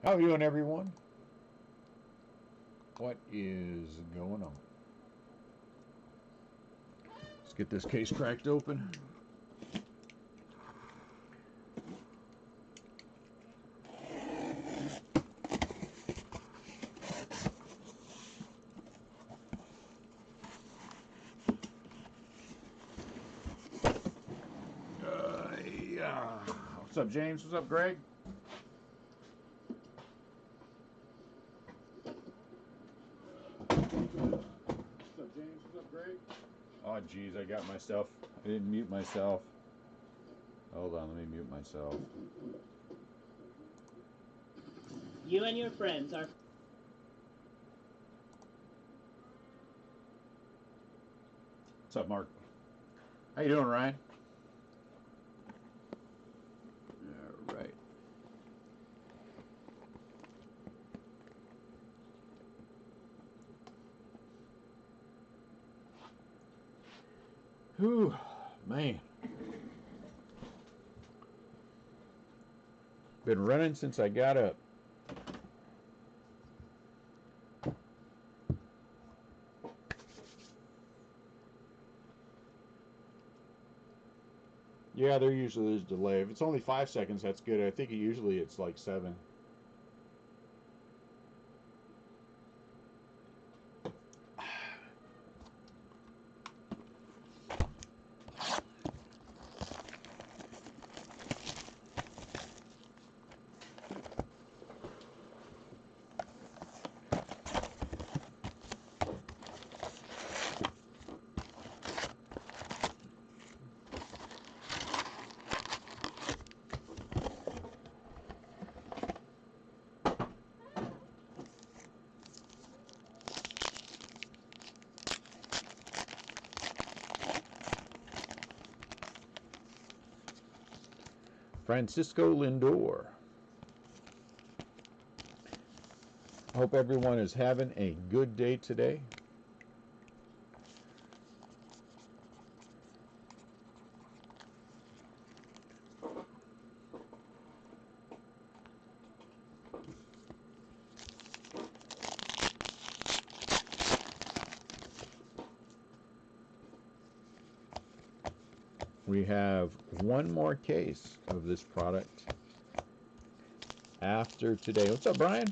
How are you doing, everyone? What is going on? Let's get this case cracked open. Yeah. What's up, James? What's up, Greg? What's up, James? What's up, Greg? Oh, geez, I got myself. I didn't mute myself. Hold on, let me mute myself. You and your friends are... What's up, Mark? How you doing, Ryan? All right. Whew, man. Been running since I got up. Yeah, there usually is delay. If it's only 5 seconds, that's good. I think usually it's like 7. Francisco Lindor. Hope everyone is having a good day today. We have one more case of this product after today. What's up, Brian?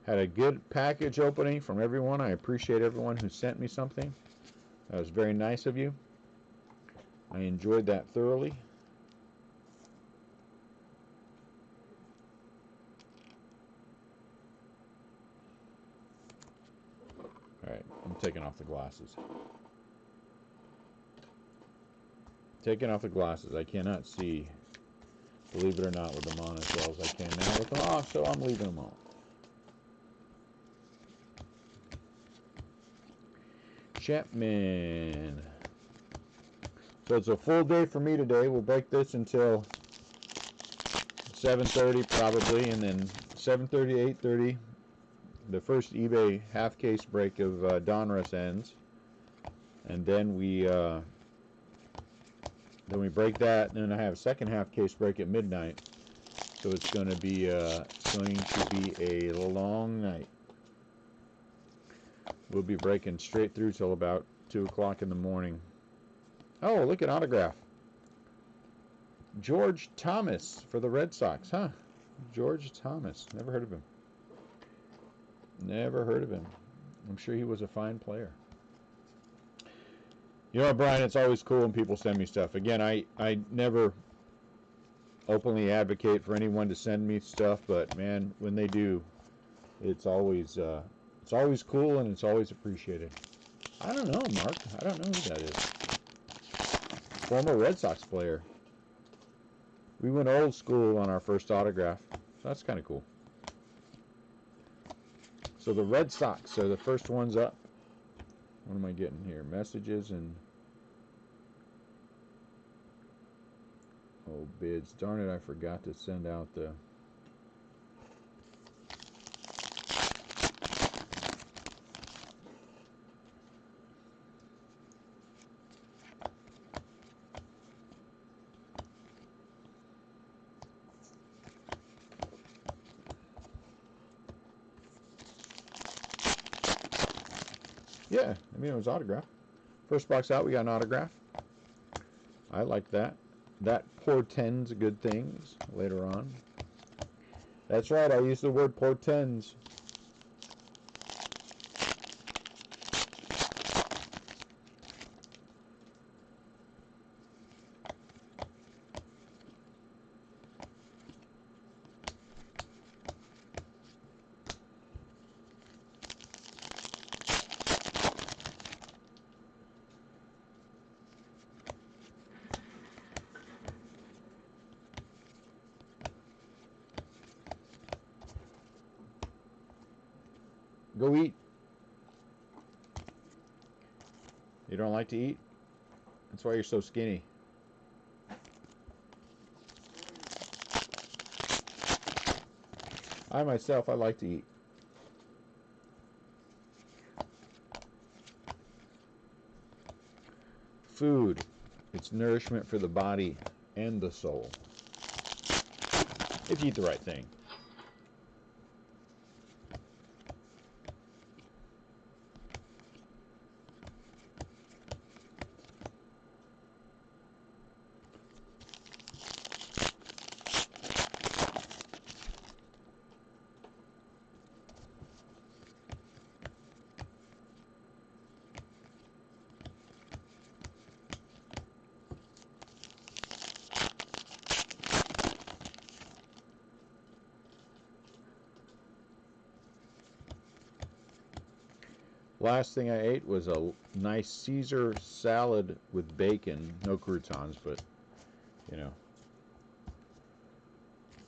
Had a good package opening from everyone. I appreciate everyone who sent me something. That was very nice of you. I enjoyed that thoroughly. All right, I'm taking off the glasses. Taking off the glasses. I cannot see, believe it or not, with them on as well as I can now with them off, so I'm leaving them on. Chapman. So it's a full day for me today. We'll break this until 7:30 probably, and then 7:30 to 8:30 the first eBay half case break of Donruss ends, and then we break that, and then I have a second half case break at midnight. So it's going to be a long night. We'll be breaking straight through till about 2 o'clock in the morning. Oh, look at autograph. George Thomas for the Red Sox, huh? George Thomas. Never heard of him. Never heard of him. I'm sure he was a fine player. You know, Brian, it's always cool when people send me stuff. Again, I never openly advocate for anyone to send me stuff, but man, when they do, it's always cool and it's always appreciated. I don't know, Mark. I don't know who that is. Former Red Sox player. We went old school on our first autograph. So that's kind of cool. So the Red Sox are the first ones up. What am I getting here? Messages and... oh, bids. Darn it, I forgot to send out the... Yeah, I mean, it was autographed. First box out, we got an autograph. I like that. That portends good things later on. That's right, I use the word portends. Go eat. You don't like to eat? That's why you're so skinny. I myself, I like to eat. Food. It's nourishment for the body and the soul. If you eat the right thing. Last thing I ate was a nice Caesar salad with bacon. No croutons, but, you know.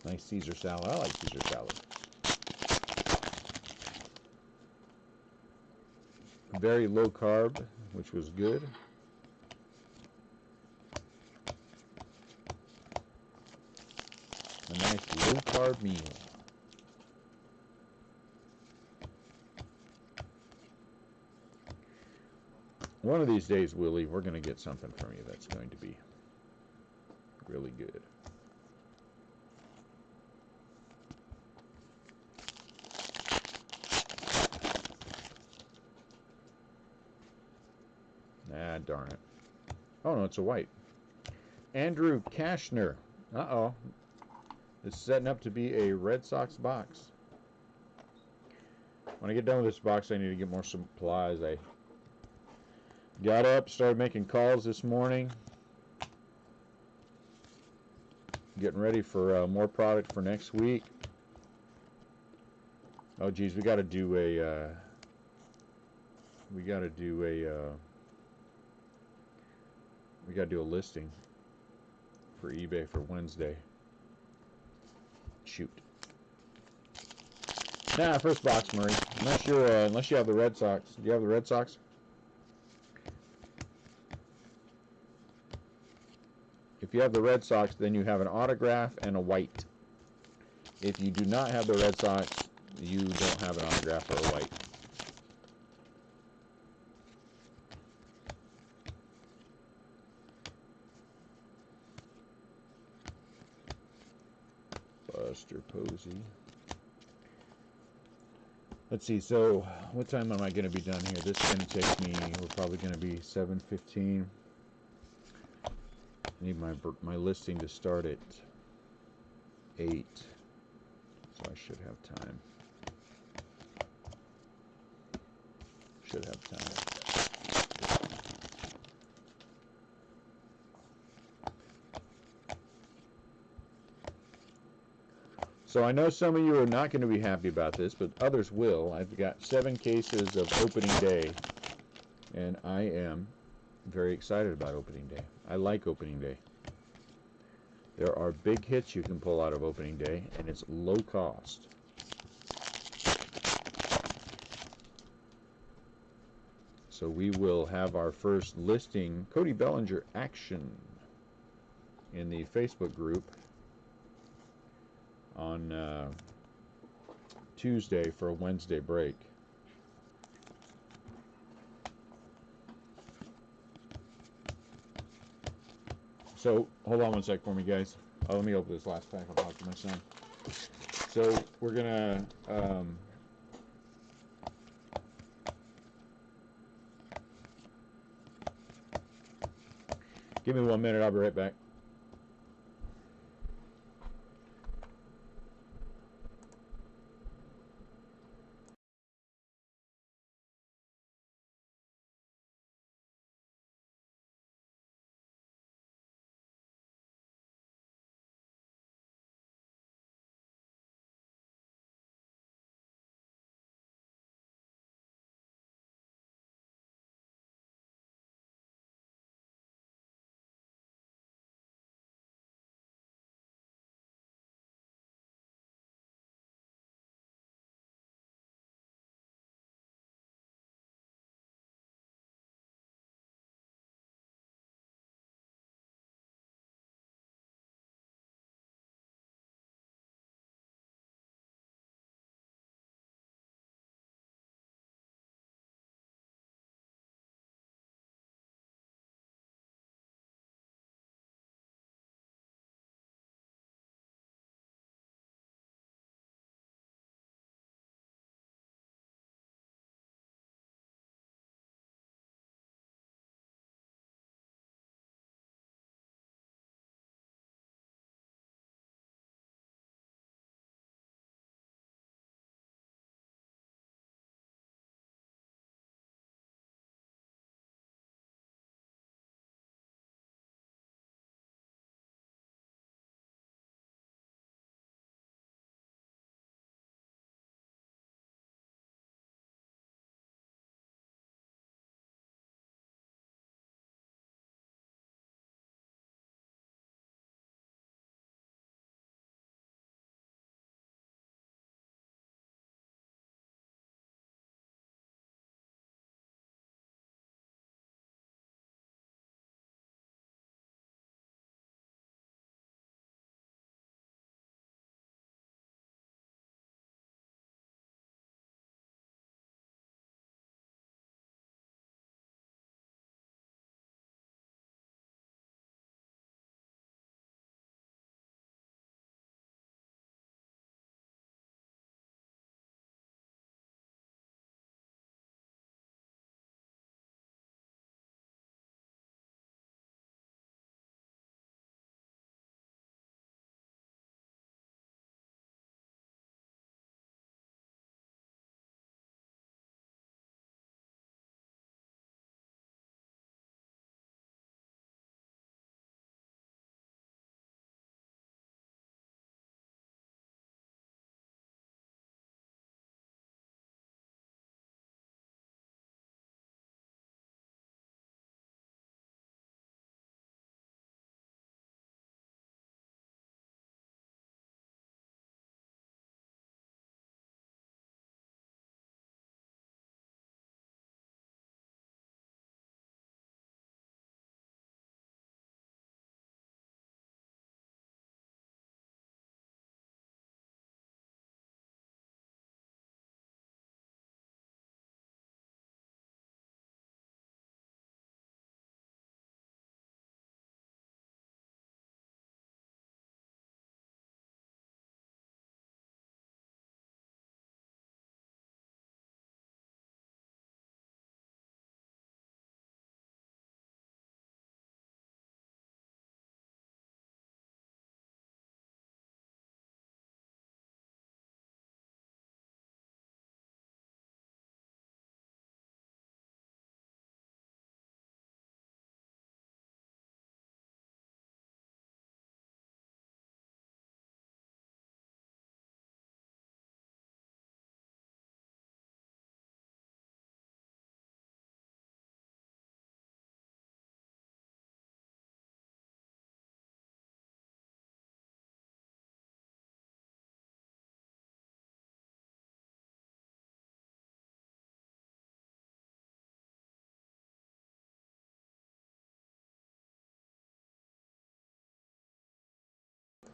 Nice Caesar salad. I like Caesar salad. Very low carb, which was good. A nice low carb meal. One of these days, Willie, we're going to get something from you that's going to be really good. Ah, darn it. Oh, no, it's a white. Andrew Kashner. Uh-oh. It's setting up to be a Red Sox box. When I get done with this box, I need to get more supplies. I got up, started making calls this morning. Getting ready for more product for next week. Oh, geez, we got to do a... we got to do a listing for eBay for Wednesday. Shoot. Nah, first box, Murray. Unless you have the Red Sox. Do you have the Red Sox? If you have the Red Sox, then you have an autograph and a white. If you do not have the Red Sox, you don't have an autograph or a white. Buster Posey. Let's see, so what time am I going to be done here? This is going to take me, we're probably going to be 7:15. I need my listing to start at 8, so I should have time. Should have time. So I know some of you are not going to be happy about this, but others will. I've got 7 cases of opening day, and I am very excited about opening day. I like opening day. There are big hits you can pull out of opening day, and it's low cost. So we will have our first listing, Cody Bellinger action, in the Facebook group on Tuesday for a Wednesday break. So hold on one sec for me, guys. Let me open this last pack. I'll talk to my son. So we're gonna Give me 1 minute. I'll be right back.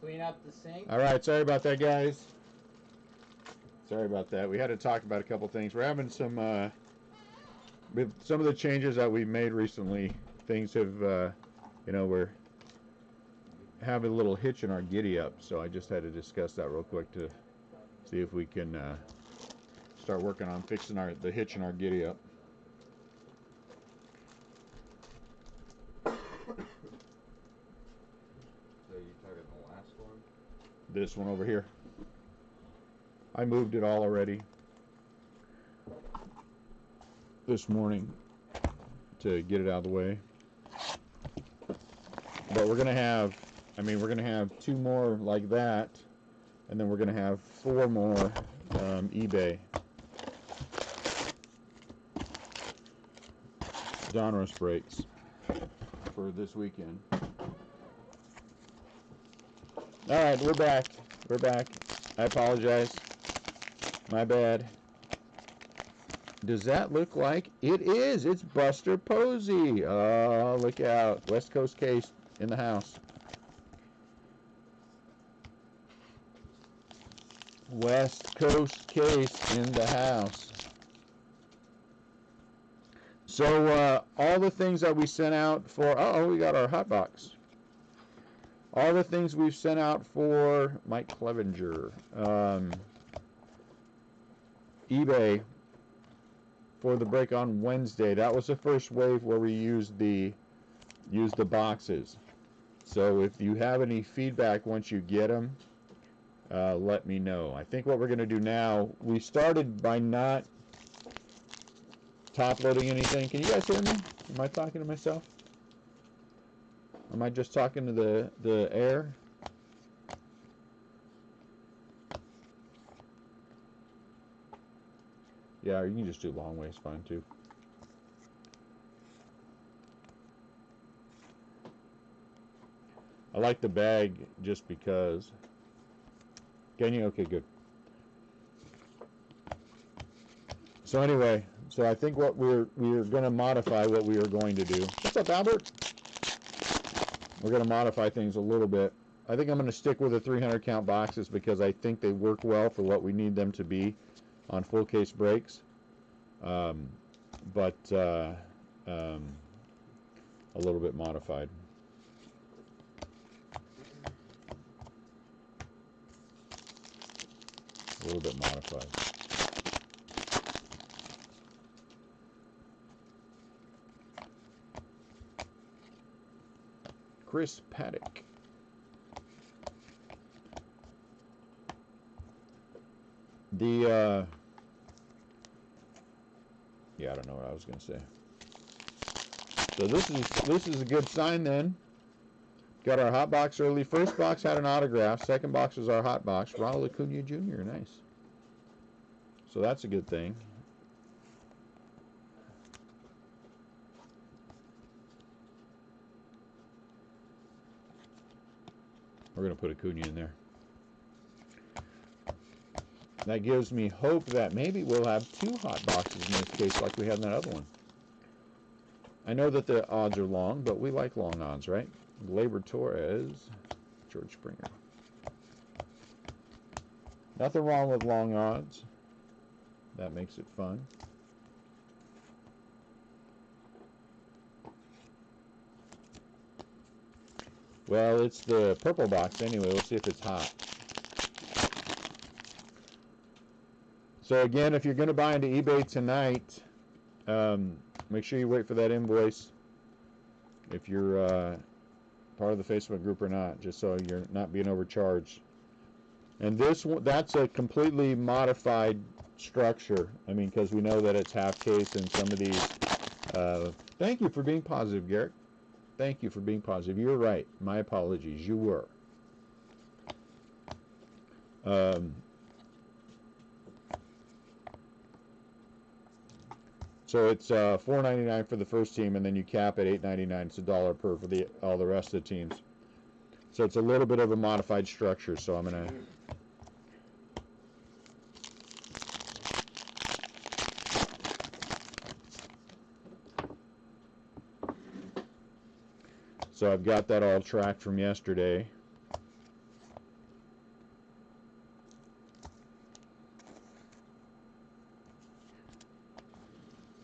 Clean up the sink. All right, sorry about that, guys. Sorry about that. We had to talk about a couple things. We're having some, with some of the changes that we've made recently. Things have, we're having a little hitch in our giddy up. So I just had to discuss that real quick to see if we can start working on fixing the hitch in our giddy up. this one over here. I moved it all already this morning to get it out of the way. But we're gonna have, we're gonna have 2 more like that, and then we're gonna have 4 more eBay Donruss breaks for this weekend. Alright, we're back. We're back. I apologize. My bad. Does that look like it is? It's Buster Posey. Oh, look out. West Coast case in the house. West Coast case in the house. So, all the things that we sent out for... Uh-oh, we got our hot box. All the things we've sent out for Mike Clevenger, eBay for the break on Wednesday. That was the first wave where we used the boxes. So if you have any feedback once you get them, let me know. I think what we're going to do now, we started by not top loading anything. Can you guys hear me? Am I talking to myself? Am I just talking to the air? Yeah, you can just do long ways, fine too. I like the bag just because. Can you? Okay, good. So anyway, so I think what we're going to modify what we are going to do. What's up, Albert? We're going to modify things a little bit. I think I'm going to stick with the 300 count boxes because I think they work well for what we need them to be on full case breaks. But a little bit modified. A little bit modified. Chris Paddock. Yeah, I don't know what I was going to say. So this is a good sign then. Got our hot box early. First box had an autograph. Second box was our hot box. Ronald Acuna Jr. Nice. So that's a good thing. We're going to put Acuna in there. That gives me hope that maybe we'll have 2 hot boxes in this case like we had in that other one. I know that the odds are long, but we like long odds, right? Gleyber Torres, George Springer. Nothing wrong with long odds. That makes it fun. Well, it's the purple box anyway. We'll see if it's hot. So again, if you're going to buy into eBay tonight, make sure you wait for that invoice if you're part of the Facebook group or not, just so you're not being overcharged. And this one, that's a completely modified structure. I mean, because we know that it's half case and some of these. Thank you for being positive, Garrett. Thank you for being positive. You're right. My apologies. You were. So it's $4.99 for the first team, and then you cap at $8.99. It's $1 per for all the rest of the teams. So it's a little bit of a modified structure. So I'm gonna. So I've got that all tracked from yesterday.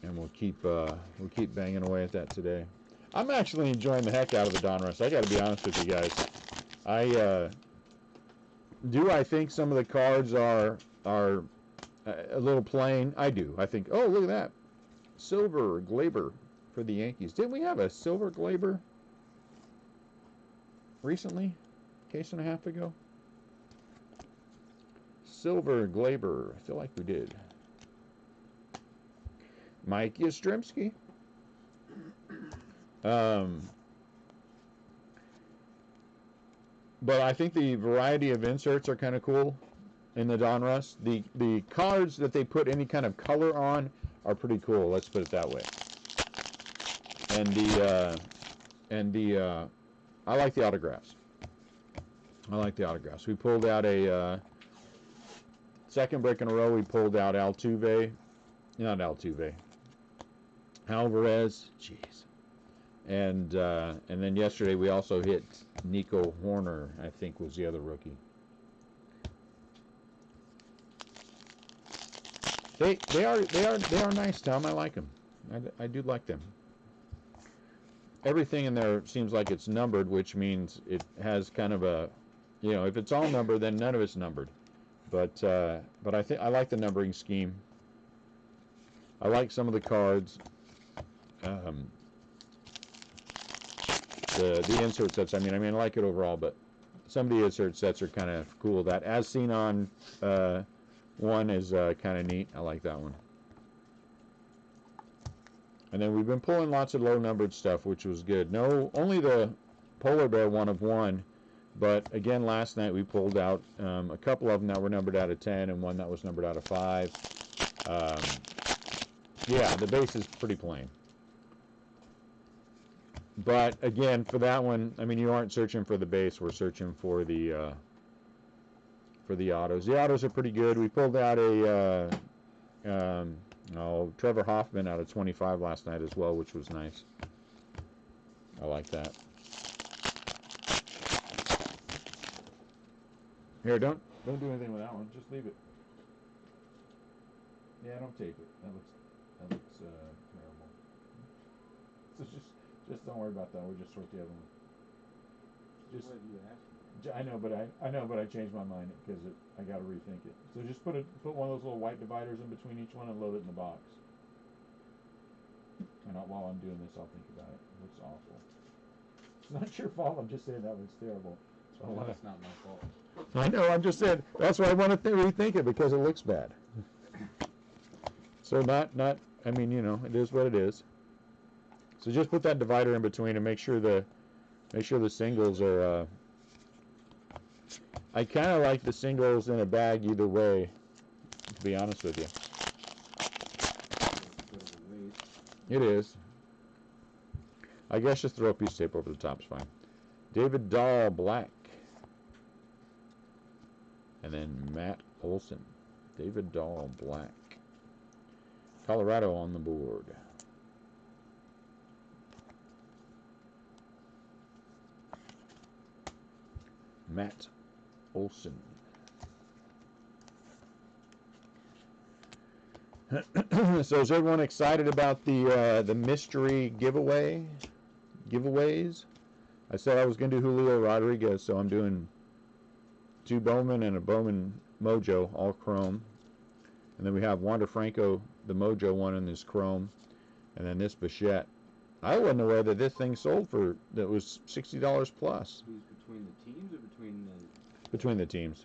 And we'll keep banging away at that today. I'm actually enjoying the heck out of the Donruss. I got to be honest with you guys. I think some of the cards are a little plain. I do. I think, oh, look at that. Silver Gleyber for the Yankees. Didn't we have a silver Gleyber recently? Case and a half ago? Silver Glaber. I feel like we did. Mike Yastrzemski. But I think the variety of inserts are kind of cool in the Donruss. The cards that they put any kind of color on are pretty cool. Let's put it that way. And I like the autographs. I like the autographs. We pulled out a second break in a row. We pulled out Altuve, not Altuve, Alvarez. Jeez. And then yesterday we also hit Nico Horner, I think was the other rookie. They are nice, Tom. I like them. I do like them. Everything in there seems like it's numbered, which means it has kind of a, you know, if it's all numbered, then none of it's numbered. But I think I like the numbering scheme. I like some of the cards. The insert sets. I mean, I like it overall, but some of the insert sets are kind of cool. That As Seen On one is kind of neat. I like that one. And then we've been pulling lots of low-numbered stuff, which was good. No, only the Polar Bear 1/1, but again, last night we pulled out a couple of them that were numbered out of 10 and one that was numbered out of 5. Yeah, the base is pretty plain. But again, for that one, I mean, you aren't searching for the base. We're searching for the autos. The autos are pretty good. We pulled out a Trevor Hoffman out of 25 last night as well, which was nice. I like that. Here, don't do anything with that one. Just leave it. Yeah, don't tape it. That looks terrible. So just don't worry about that. We'll just sort the other one. Just what you asked me. I know, but I changed my mind because I got to rethink it. So just put one of those little white dividers in between each one and load it in the box. And while I'm doing this, I'll think about it. It looks awful. It's not your fault. I'm just saying that looks terrible. So that's not my fault. I know. I'm just saying that's why I want to rethink it because it looks bad. So not. I mean, you know, it is what it is. So just put that divider in between and make sure the singles are. I kind of like the singles in a bag either way, to be honest with you. It is. I guess just throw a piece of tape over the top is fine. David Dahl, black. And then Matt Olson. David Dahl, black. Colorado on the board. Matt Olson. So is everyone excited about the mystery giveaways? I said I was going to do Julio Rodriguez, so I'm doing 2 Bowman and a Bowman Mojo, all chrome. And then we have Wander Franco, the Mojo one in this chrome. And then this Bichette. I wasn't aware that this thing sold for, that was $60 plus. Between the teams or between the... Between the teams.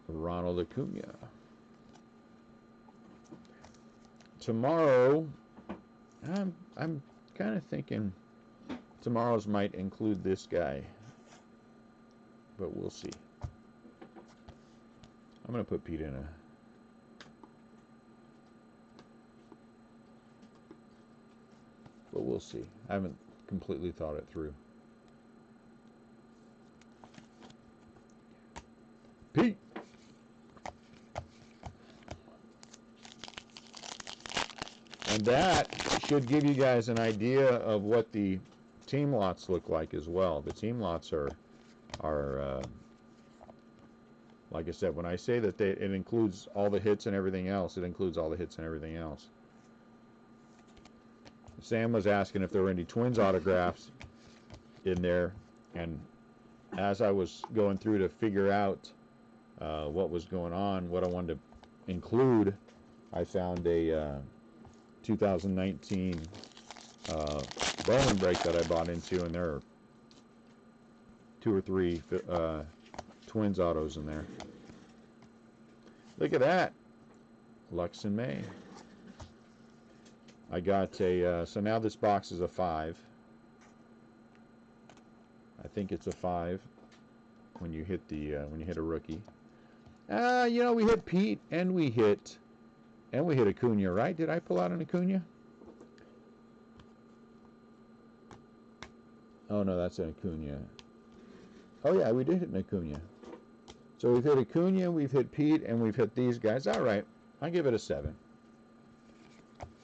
Ronald Acuna. Tomorrow, I'm kind of thinking tomorrow's might include this guy, but we'll see. I'm gonna put Pete in a. But we'll see. I haven't completely thought it through. Pete. And that should give you guys an idea of what the team lots look like as well. The team lots are like I said, when I say that it includes all the hits and everything else, it includes all the hits and everything else. Sam was asking if there were any Twins autographs in there, and as I was going through to figure out what was going on, what I wanted to include, I found a 2019 Bowman break that I bought into, and there are 2 or 3 Twins autos in there. Look at that. Lux and May. I got a, so now this box is a 5. I think it's a 5 when you hit a rookie. You know, we hit Pete and we hit Acuna, right? Did I pull out an Acuna? Oh no, that's an Acuna. Oh yeah, we did hit an Acuna. So we've hit Acuna, we've hit Pete, and we've hit these guys. All right, I'll give it a 7.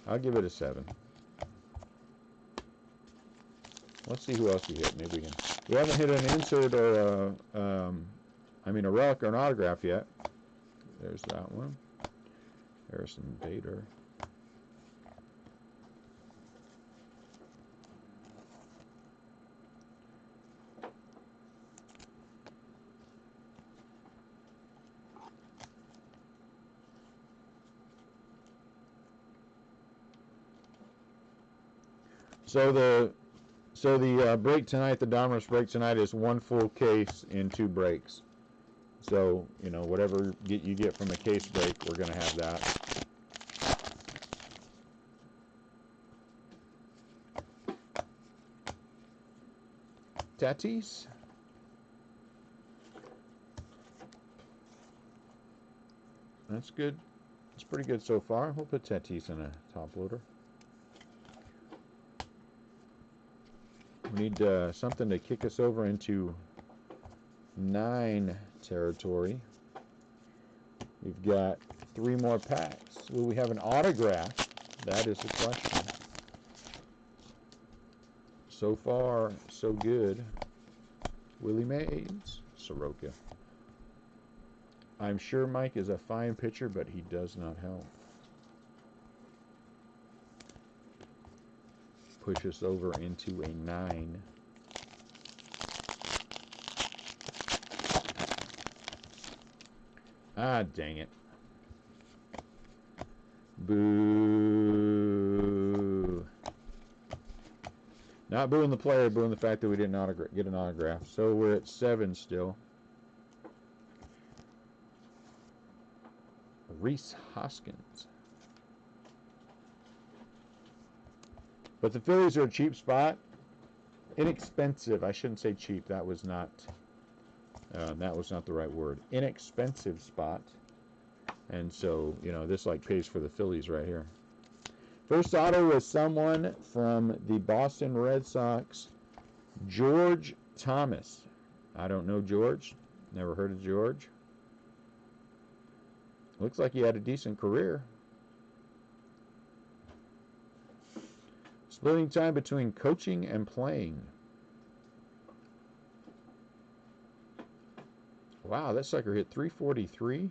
I'll give it a 7. Let's see who else we hit. Maybe we can. We haven't hit an insert or a relic or an autograph yet. There's that one. Harrison Bader. So the break tonight, the Domino's break tonight is 1 full case in 2 breaks. So, you know, whatever you get from a case break, we're going to have that. Tatis. That's good. It's pretty good so far. We'll put Tatis in a top loader. We need something to kick us over into 9 territory. We've got 3 more packs. Will we have an autograph? That is the question. So far, so good. Willie Mays, Soroka. I'm sure Mike is a fine pitcher, but he does not help. Push us over into a 9. Ah, dang it. Boo. Not booing the player, booing the fact that we didn't get an autograph. So we're at 7 still. Reese Hoskins. But the Phillies are a cheap spot. Inexpensive. I shouldn't say cheap. That was not the right word. Inexpensive spot. And so, you know, this like pays for the Phillies right here. First auto was someone from the Boston Red Sox, George Thomas. I don't know George. Never heard of George. Looks like he had a decent career. Splitting time between coaching and playing. Wow, that sucker hit 343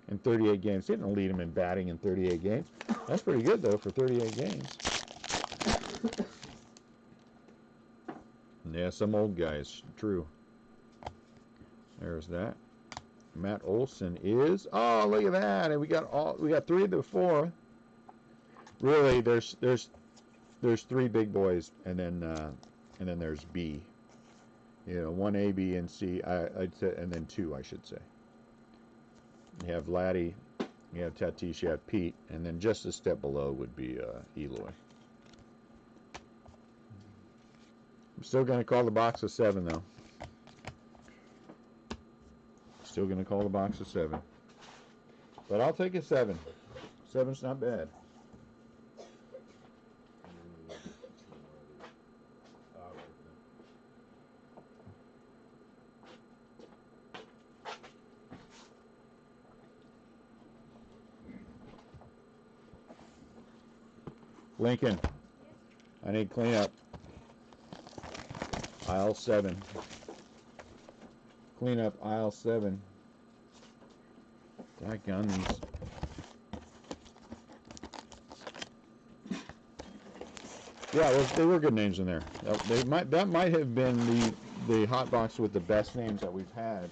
in 38 games. Didn't lead him in batting in 38 games. That's pretty good, though, for 38 games. Yeah, some old guys. True. There's that. Matt Olson is. Oh, look at that! And we got 3 of the 4. Really, there's 3 big boys, and then there's B. You know, 1 A, B, and C. I'd say, and then 2, I should say. You have Laddie, you have Tatis, you have Pete, and then just a step below would be Eloy. I'm still going to call the box a 7, though. Still going to call the box a 7. But I'll take a 7. 7's not bad. Lincoln, I need cleanup. Aisle 7. Cleanup aisle 7. Daggone these. Yeah, they were good names in there. That might have been the hot box with the best names that we've had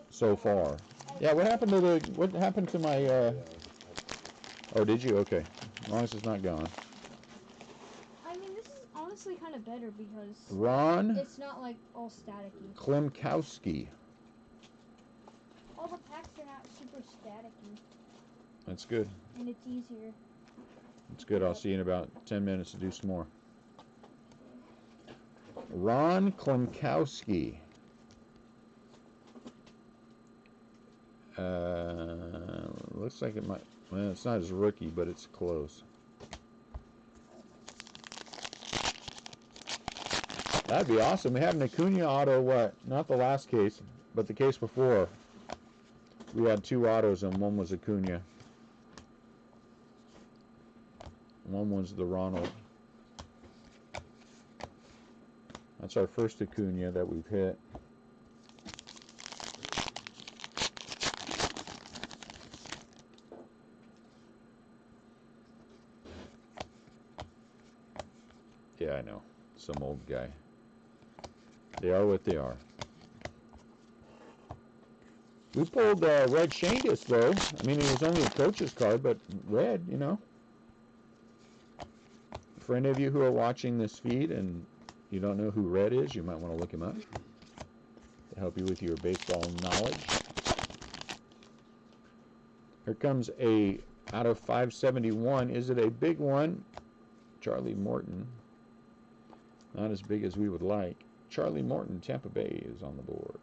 so far. Yeah, what happened to my? Oh, did you? Okay. As long as it's not gone. I mean, this is honestly kind of better because Ron it's not like all staticky. Klimkowski. All the packs are not super staticky, That's good. and it's easier. That's good. I'll see you in about 10 minutes to do some more. Ron Klimkowski. Looks like it might. Well, it's not his rookie, but it's close. That'd be awesome. We have an Acuna auto. What? Not the last case, but the case before. We had 2 autos, and one was Acuna. One was the Ronald. That's our first Acuna that we've hit. Yeah, I know. Some old guy. They are what they are. We pulled Red Shangus, though. I mean, it was only a coach's card, but red, you know. For any of you who are watching this feed and you don't know who Red is, you might want to look him up to help you with your baseball knowledge. Here comes a out of 571. Is it a big one? Charlie Morton. Not as big as we would like. Charlie Morton, Tampa Bay, is on the board.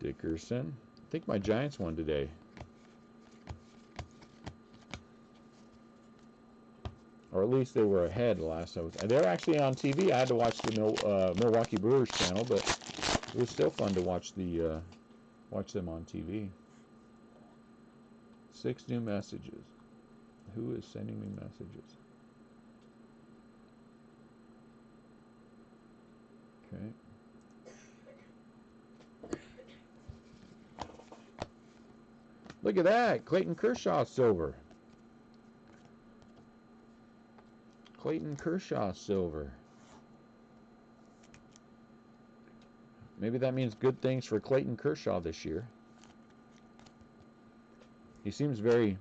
Dickerson. I think my Giants won today. Or at least they were ahead last time. They were actually on TV. I had to watch the Milwaukee Brewers channel, but it was still fun to watch them on TV. 6 new messages. Who is sending me messages? Okay. Look at that. Clayton Kershaw silver. Clayton Kershaw silver. Maybe that means good things for Clayton Kershaw this year. He seems very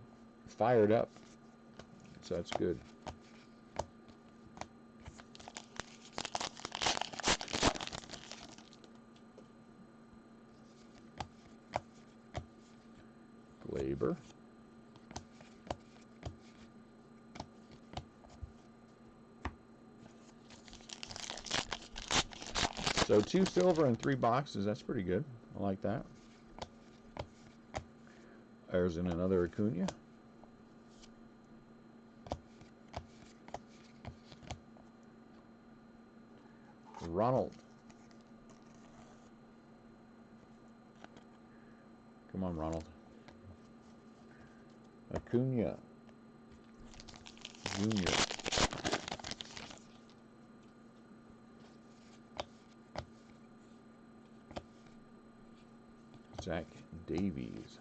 fired up, so that's good. Glaber. So 2 silver and 3 boxes. That's pretty good. I like that. There's another Acuna. Ronald. Come on, Ronald. Acuna. Junior. Zach Davies.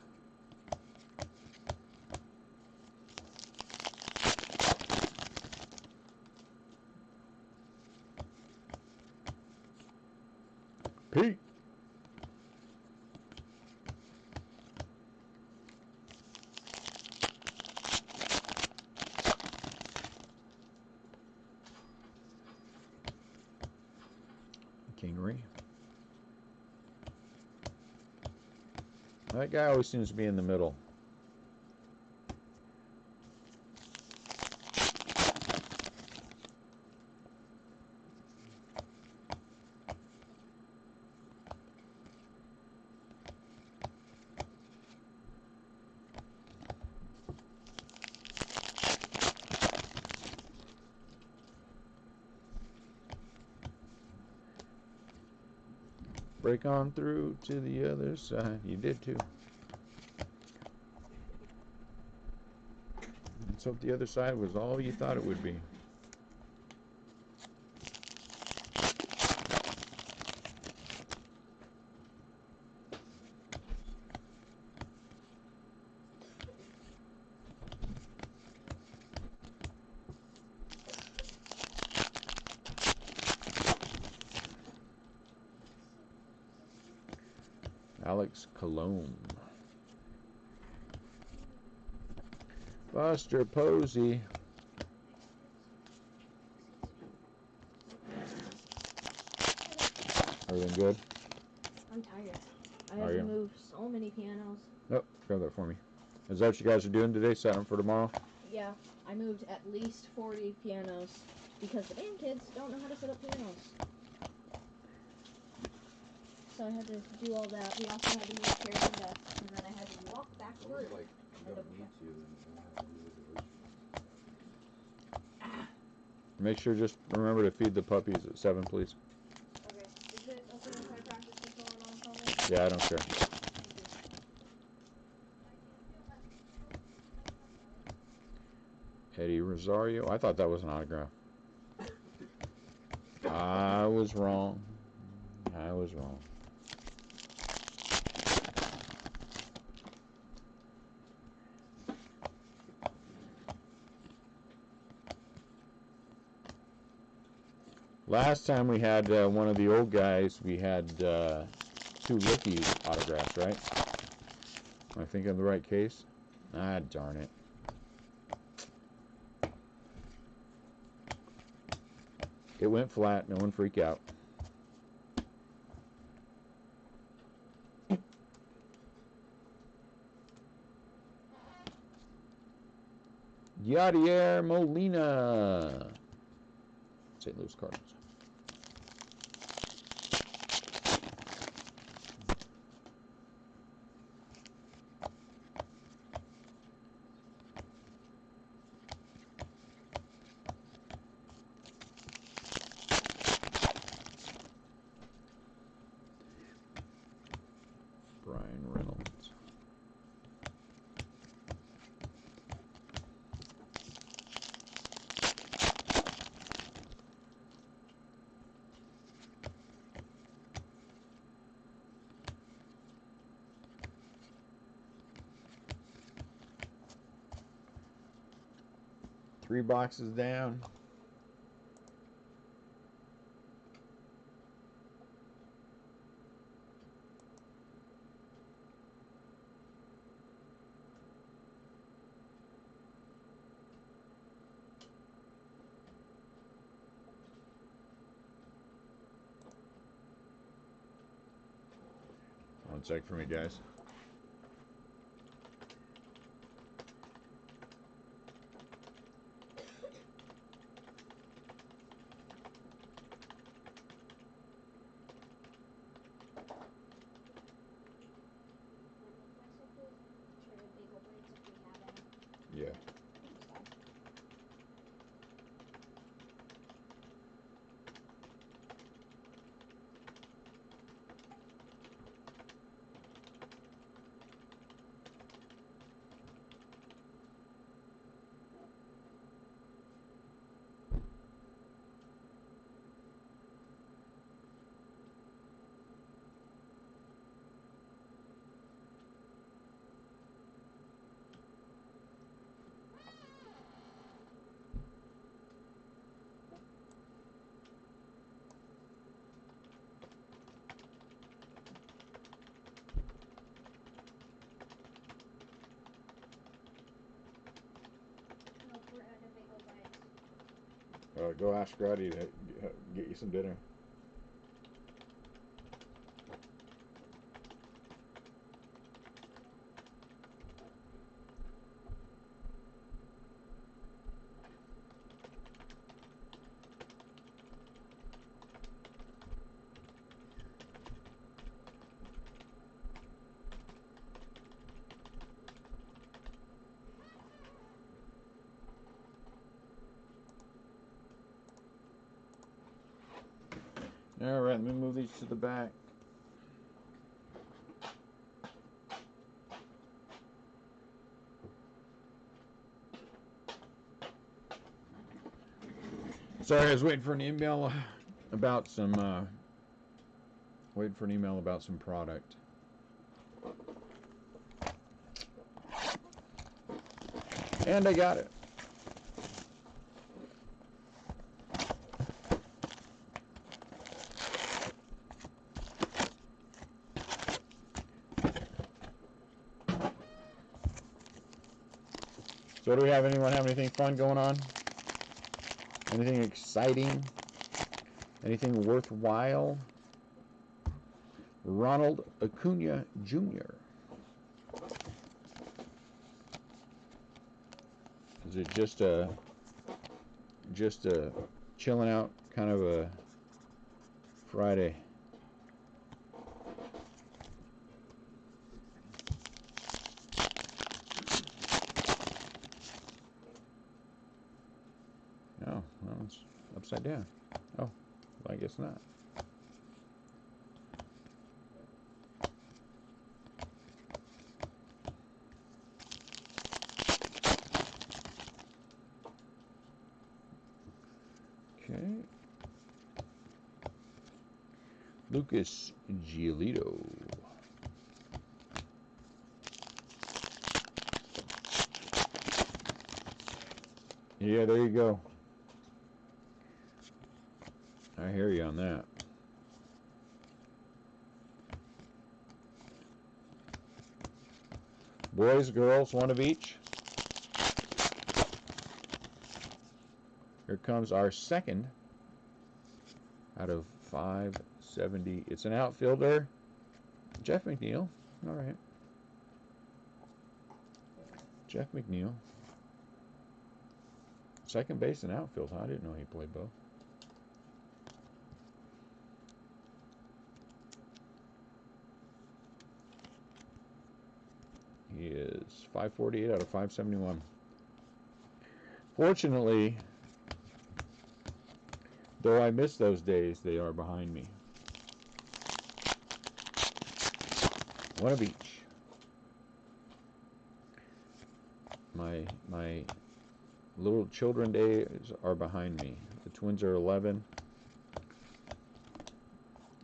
Pete. Kingery. That guy always seems to be in the middle. Break on through to the other side. You did too. Let's hope the other side was all you thought it would be. Alex Colomb. Buster Posey. Everything good? I'm tired. I Are had to you? move so many pianos. Nope, grab that for me. Is that what you guys are doing today? Setting them for tomorrow? Yeah, I moved at least 40 pianos because the band kids don't know how to set up pianos. So I had to do all that. We also had to move chairs and desks, and then I had to walk back It through. looks like you don't need to, then you don't have to do reservations. Make sure just remember to feed the puppies at 7, please. Okay. Is it okay if I practice this going on comment? Yeah, I don't care. Eddie Rosario. I thought that was an autograph. I was wrong. I was wrong. Last time we had one of the old guys, we had 2 rookies autographs, right? Am I thinking of the right case? Ah, darn it. It went flat. No one freak out. Yadier Molina. St. Louis Cardinals. Brian Reynolds. Three boxes down. One sec for me, guys. Yeah. Go ask Scotty to get you some dinner. All right, let me move these to the back. Sorry, I was waiting for an email about some product. And I got it. So do we have anyone have anything fun going on? Anything exciting? Anything worthwhile? Ronald Acuna Jr. Is it just a chilling out kind of a Friday? Oh, well, it's upside down. Oh, well, I guess not. Okay. Lucas Giolito. Yeah, there you go. I hear you on that. Boys, girls, one of each. Here comes our second out of 570. It's an outfielder. Jeff McNeil. All right. Jeff McNeil. Second base and outfield. I didn't know he played both. He is 548 out of 571. Fortunately, though I miss those days, they are behind me. One of each. My little children days are behind me. The twins are 11.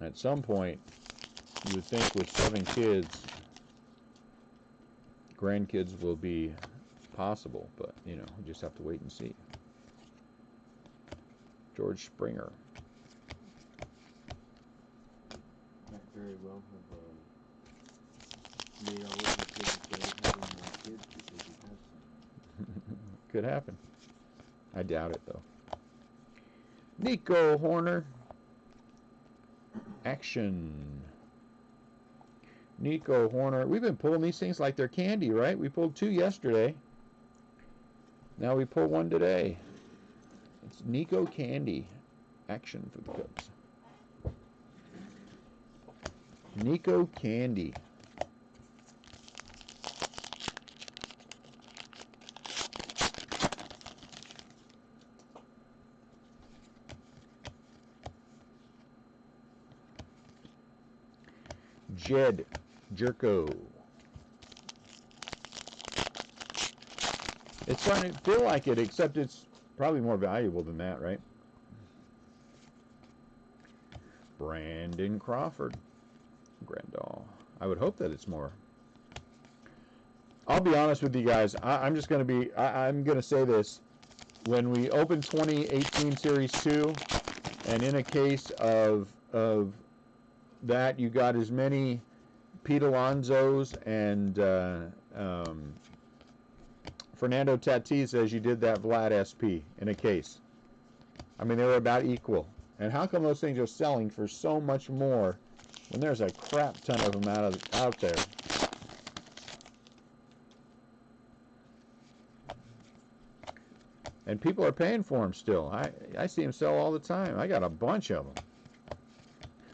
At some point, you would think with 7 kids, grandkids will be possible, but you know, we just have to wait and see. George Springer. Might very well have made all of the kids having more kids because he has some. Could happen. I doubt it though. Nico Horner. Action. Nico Horner. We've been pulling these things like they're candy, right? We pulled 2 yesterday. Now we pull 1 today. It's Nico Candy. Action for the Cubs. Nico Candy. Jed Jerko. It's starting to feel like it, except it's probably more valuable than that, right? Brandon Crawford. Grandal. I would hope that it's more. I'll be honest with you guys. I'm just going to be, I'm going to say this. When we open 2018 Series 2, and in a case of that, you got as many Pete Alonsos and Fernando Tatis as you did that Vlad SP in a case. I mean, they were about equal. And how come those things are selling for so much more when there's a crap ton of them out there? And people are paying for them still. I see them sell all the time. I got a bunch of them.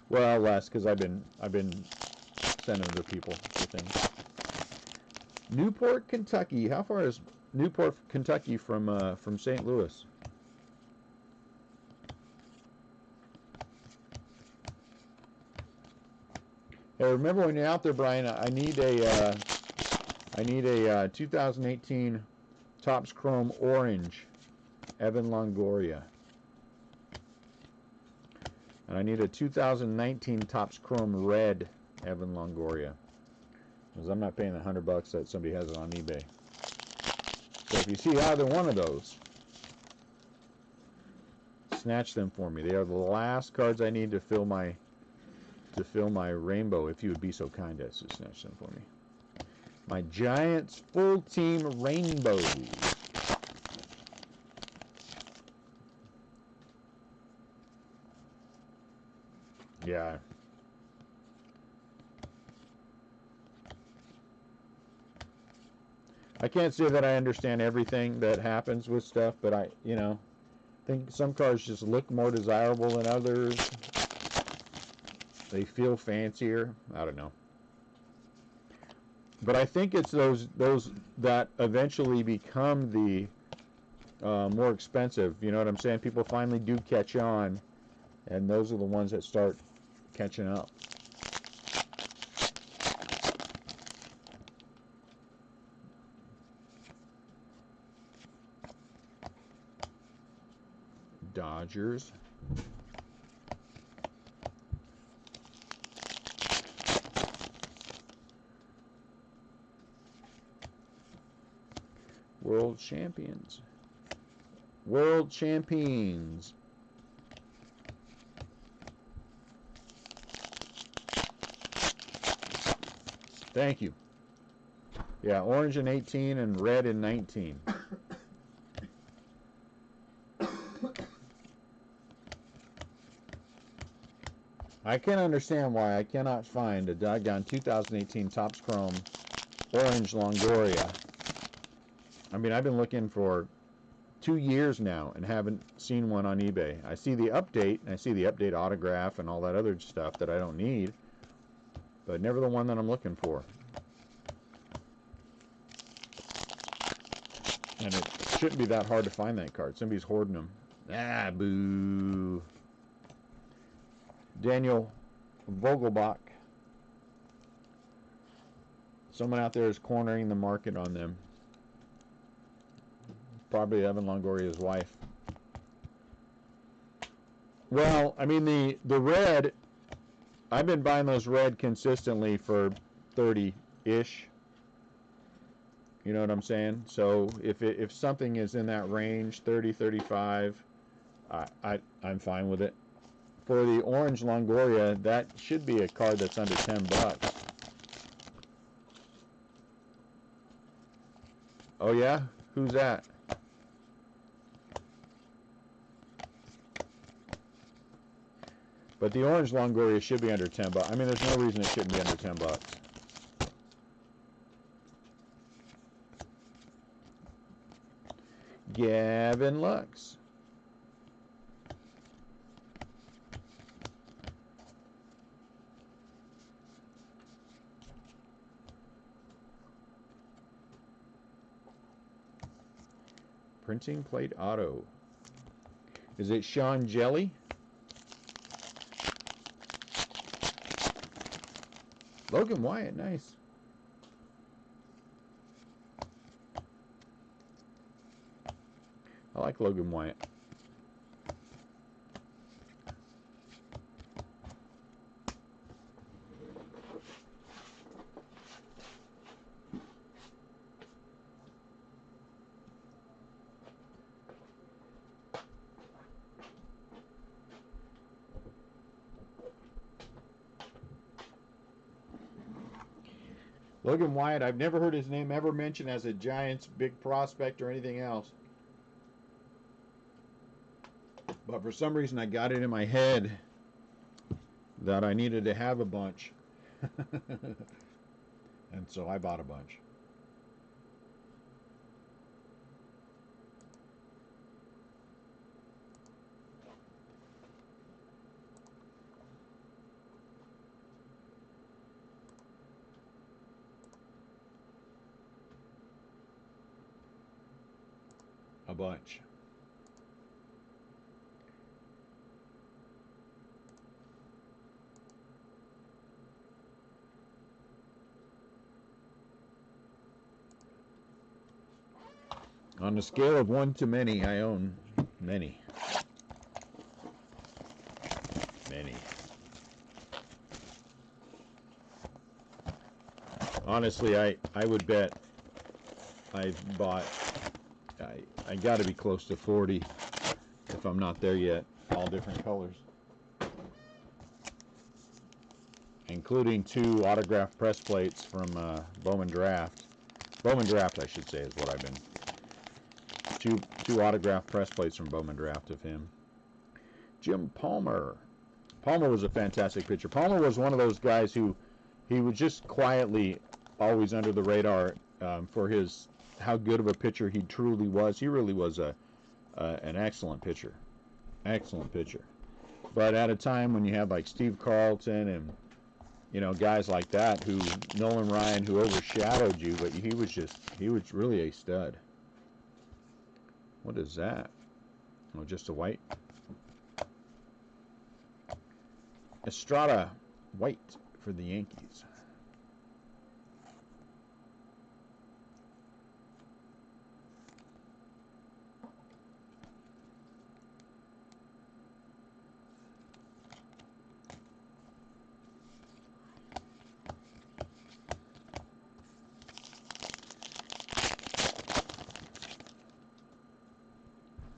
Well, less because I've been sending them to people for things. Newport, Kentucky. How far is Newport, Kentucky from St. Louis? Hey, remember when you're out there, Brian? I need a 2018 Topps Chrome Orange, Evan Longoria. And I need a 2019 Topps Chrome Red Evan Longoria. Because I'm not paying the $100 that somebody has it on eBay. So if you see either one of those, snatch them for me. They are the last cards I need to fill my rainbow, if you would be so kind as to snatch them for me. My Giants full team rainbow. Yeah. I can't say that I understand everything that happens with stuff, but I think some cards just look more desirable than others. They feel fancier. I don't know. But I think it's those that eventually become the more expensive. You know what I'm saying? People finally do catch on, and those are the ones that start catching up. Dodgers. World champions. World champions. Thank you. Yeah, orange in 18 and red in 19. I can't understand why I cannot find a doggone 2018 Topps Chrome orange Longoria. I mean, I've been looking for 2 years now and haven't seen one on eBay. I see the update, and I see the update autograph and all that other stuff that I don't need, but never the one that I'm looking for. And it shouldn't be that hard to find that card. Somebody's hoarding them. Ah, boo. Daniel Vogelbach. Someone out there is cornering the market on them. Probably Evan Longoria's wife. Well, I mean, the red, I've been buying those red consistently for 30-ish. You know what I'm saying? So if something is in that range, 30, 35, I'm fine with it. For the orange Longoria, that should be a card that's under $10. Oh yeah? Who's that? But the orange Longoria should be under $10. I mean, there's no reason it shouldn't be under $10. Gavin Lux. Printing plate auto. Is it Sean Jelly? Logan Wyatt, nice. I like Logan Wyatt. Logan Wyatt, I've never heard his name ever mentioned as a Giants big prospect or anything else. But for some reason I got it in my head that I needed to have a bunch. And so I bought a bunch. A bunch. On the scale of 1 to many, I own many. many. Honestly, I would bet I got to be close to 40 if I'm not there yet. All different colors, including 2 autographed press plates from Bowman Draft. Bowman Draft, I should say, is what I've been. Two autographed press plates from Bowman Draft of him. Jim Palmer. Palmer was a fantastic pitcher. Palmer was one of those guys who he was just quietly always under the radar for his how good of a pitcher he truly was. He really was an excellent pitcher. Excellent pitcher. But at a time when you had like Steve Carlton and guys like that, who Nolan Ryan, who overshadowed you, but he was really a stud. What is that? Oh, just a white. Estrada white for the Yankees.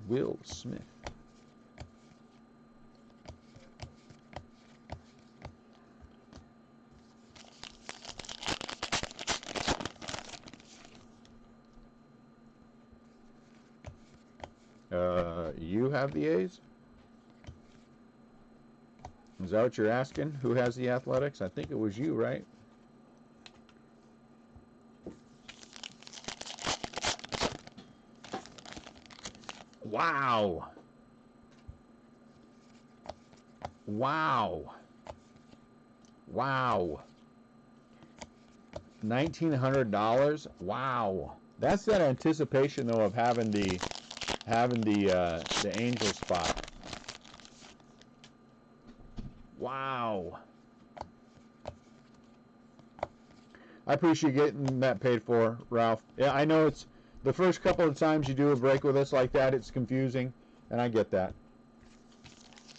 Will Smith. You have the A's? Is that what you're asking? Who has the Athletics? I think it was you, right? Wow. Wow. Wow. $1,900. Wow. That's that anticipation though of having the angel spot. Wow. I appreciate getting that paid for, Ralph. Yeah, I know it's the first couple of times you do a break with us like that, it's confusing, and I get that.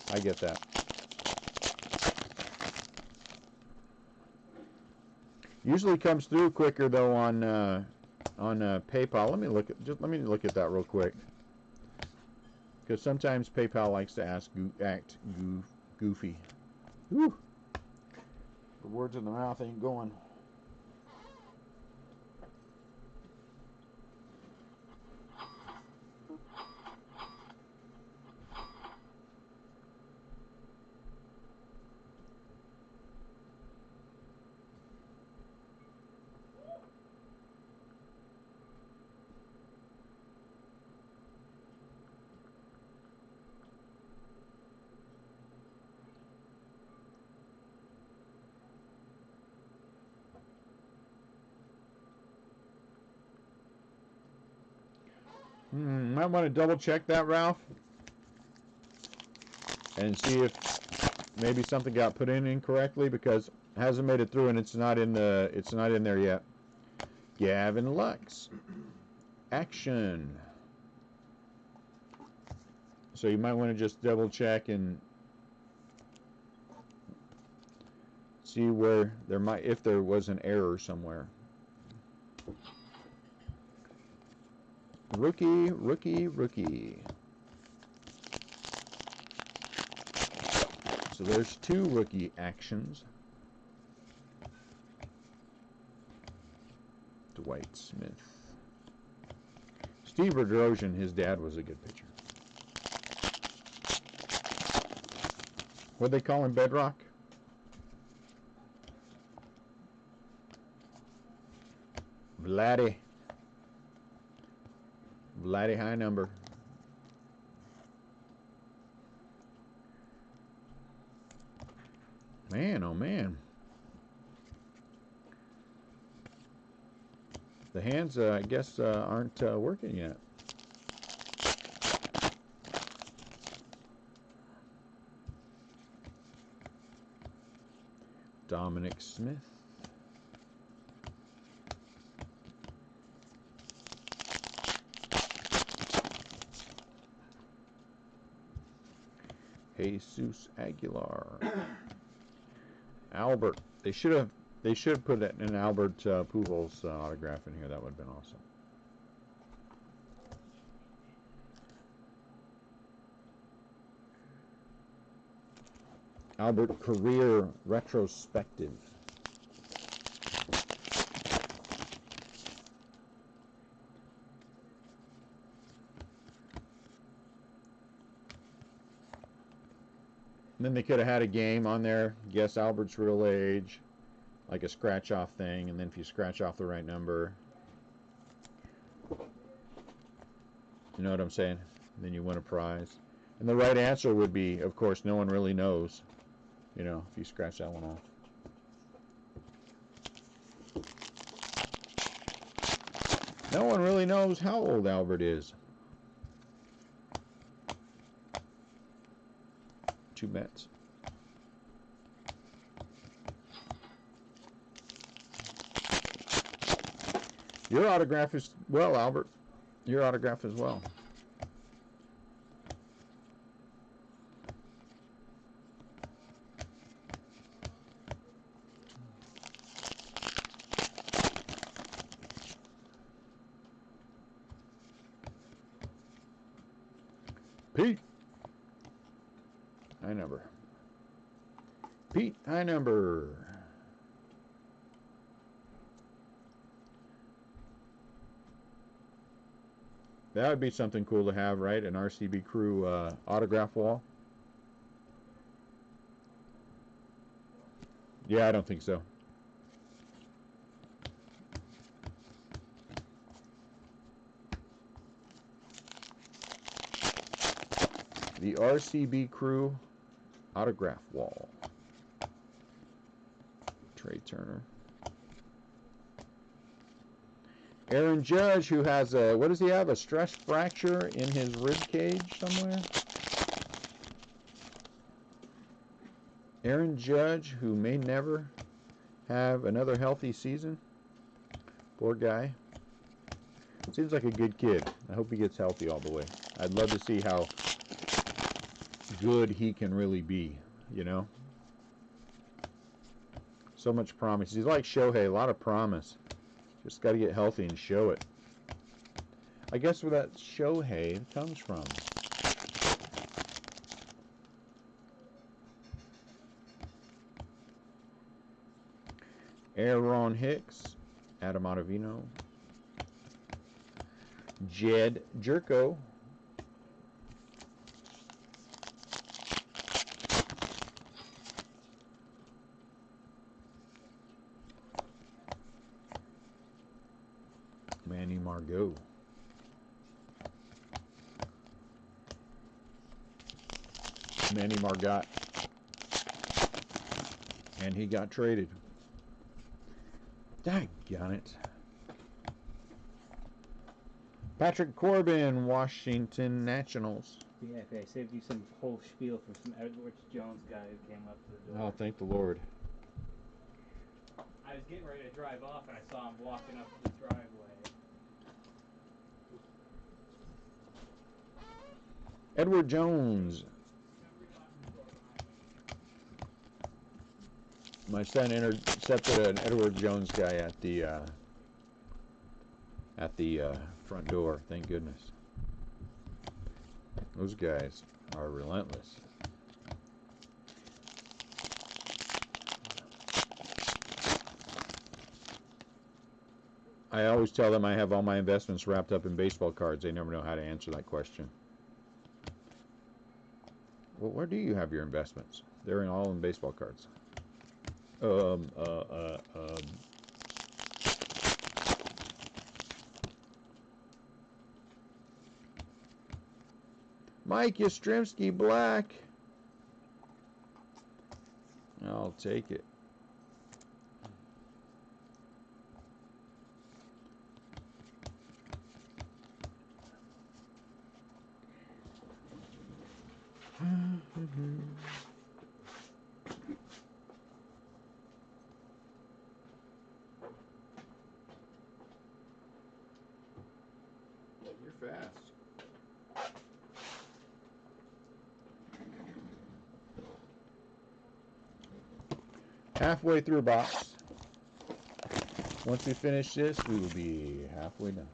I get that. Usually comes through quicker though on PayPal. Let me look at that real quick, because sometimes PayPal likes to act goofy. Whew. The words in the mouth ain't going. Might want to double check that, Ralph, and see if maybe something got put in incorrectly, because it hasn't made it through and it's not in there yet. Gavin Lux. Action. So you might want to just double check and see where if there was an error somewhere. Rookie. So there's 2 rookie actions. Dwight Smith. Steve Bedrosian, his dad was a good pitcher. What'd they call him, Bedrock? Vladdy high number. Man, oh man. The hands, I guess, aren't working yet. Dominic Smith. Jesus Aguilar. Albert. They should have put an Albert Pujols autograph in here. That would have been awesome. Albert career retrospective. And then they could have had a game on there, guess Albert's real age, like a scratch off thing, and then if you scratch off the right number, you know what I'm saying? Then you win a prize. And the right answer would be, of course, no one really knows, you know, if you scratch that one off. No one really knows how old Albert is. Two Mets. Your autograph is, well, Albert, your autograph as well. Pete. High number. Pete, high number. That would be something cool to have, right? An RCB Crew autograph wall. Yeah, I don't think so. The RCB Crew autograph wall. Trey Turner. Aaron Judge, who has a, what does he have? A stress fracture in his rib cage somewhere? Aaron Judge, who may never have another healthy season. Poor guy. Seems like a good kid. I hope he gets healthy all the way. I'd love to see how good he can really be, you know? So much promise. He's like Shohei, a lot of promise. Just got to get healthy and show it. I guess where that Shohei comes from. Aaron Hicks, Adam Ottavino, Jed Jerko, Manny Margot, Manny Margot, and he got traded. Daggone it. Patrick Corbin, Washington Nationals. Yeah, okay, I saved you some whole spiel from some Edward Jones guy who came up to the door. Oh, thank the Lord. I was getting ready to drive off and I saw him walking up the driveway. Edward Jones. My son intercepted an Edward Jones guy at the front door. Thank goodness. Those guys are relentless. I always tell them I have all my investments wrapped up in baseball cards. They never know how to answer that question. Well, where do you have your investments? They're all in baseball cards. Mike Yastrzemski, black. I'll take it. You're fast. halfway through a box. Once we finish this, we will be halfway done.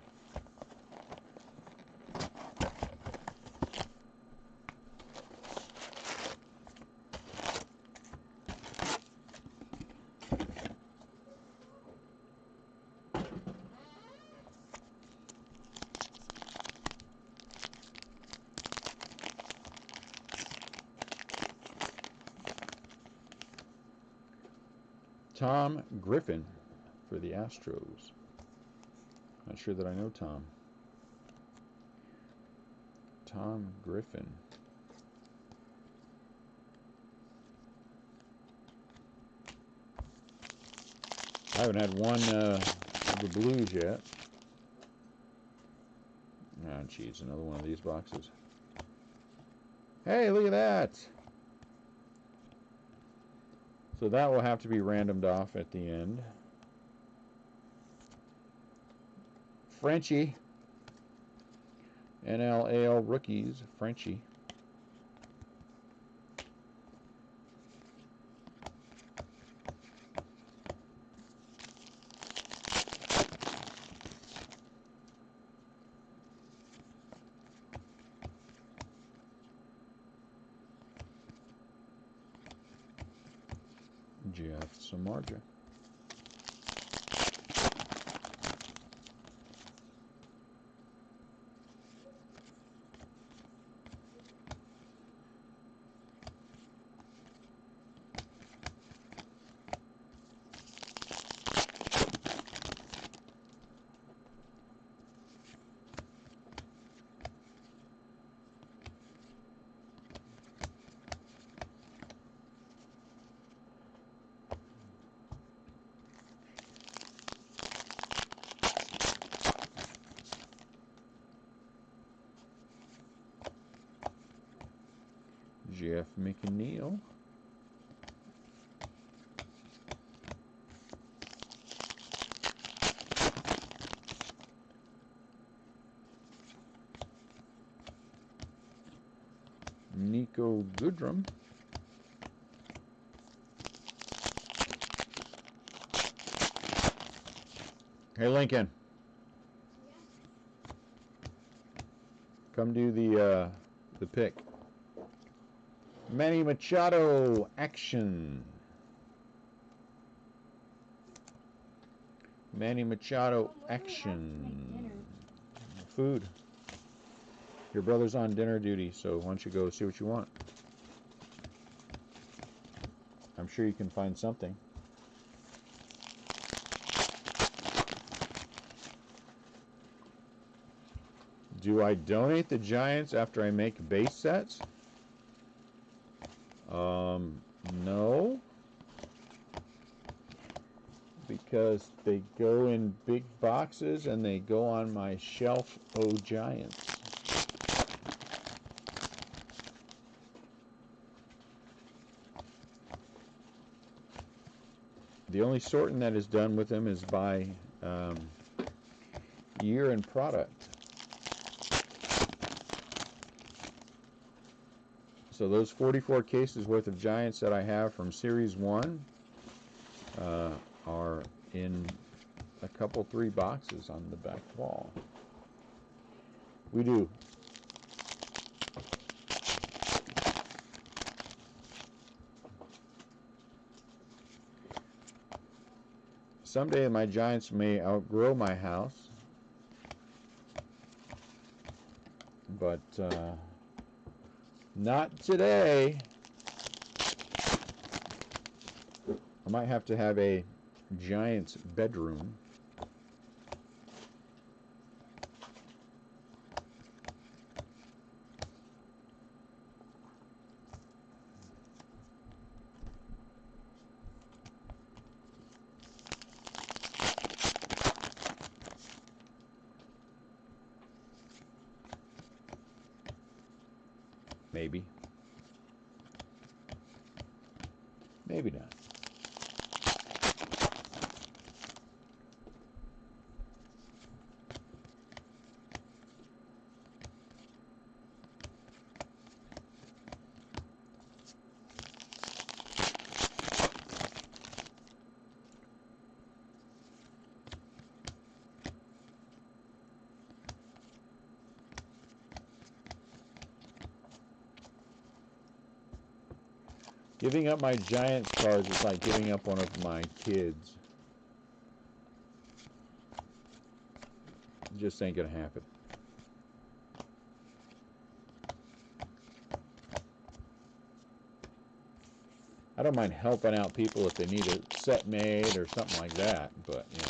Tom Griffin for the Astros. Not sure that I know Tom. Tom Griffin. I haven't had one of the blues yet. Oh, geez, another one of these boxes. Hey, look at that! So that will have to be randomed off at the end. Frenchie. NLAL rookies, Frenchie. Jeff Samardzija. Jeff McNeil. Nico Goodrum. Hey, Lincoln. Come do the pick. Manny Machado action. Manny Machado action. Food. Your brother's on dinner duty, so why don't you go see what you want? I'm sure you can find something. Do I donate the Giants after I make base sets? No. Because they go in big boxes and they go on my shelf of Giants. The only sorting that is done with them is by year and product. So those 44 cases worth of Giants that I have from Series 1 are in a couple, 3 boxes on the back wall. We do. Someday my Giants may outgrow my house, but not today. I might have to have a Giants bedroom. Maybe. Maybe not. Giving up my Giants cards is like giving up one of my kids. It just ain't gonna happen. I don't mind helping out people if they need a set made or something like that, but you know.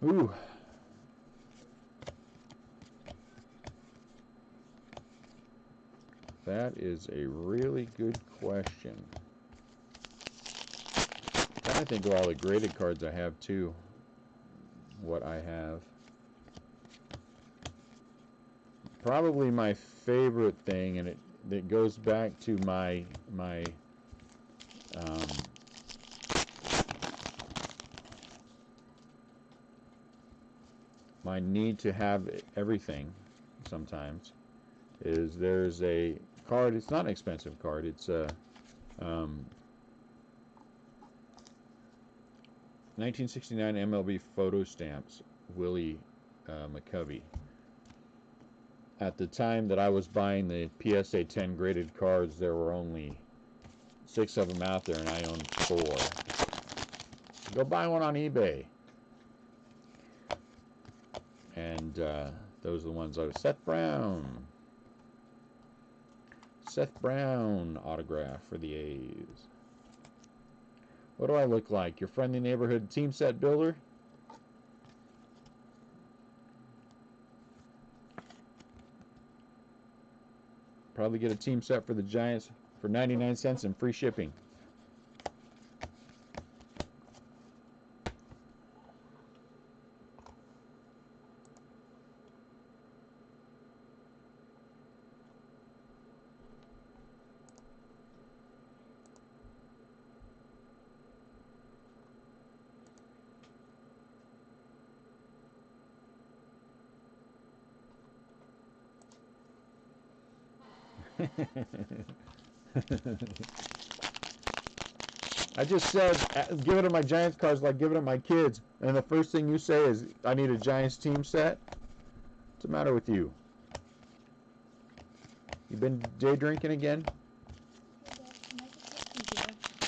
Ooh. That is a really good question. I'm trying to think of all the graded cards I have too. What I have. Probably my favorite thing, and it goes back to my my need to have everything sometimes, is there's a card. It's not an expensive card. It's a 1969 MLB photo stamps, Willie McCovey. At the time that I was buying the PSA 10 graded cards, there were only 6 of them out there, and I owned 4. Go buy one on eBay. And those are the ones I was. Seth Brown autograph for the A's. What do I look like? Your friendly neighborhood team set builder? Probably get a team set for the Giants for 99 cents and free shipping. I just said, give it to my Giants cards like giving it to my kids. And the first thing you say is, I need a Giants team set? What's the matter with you? You been day drinking again?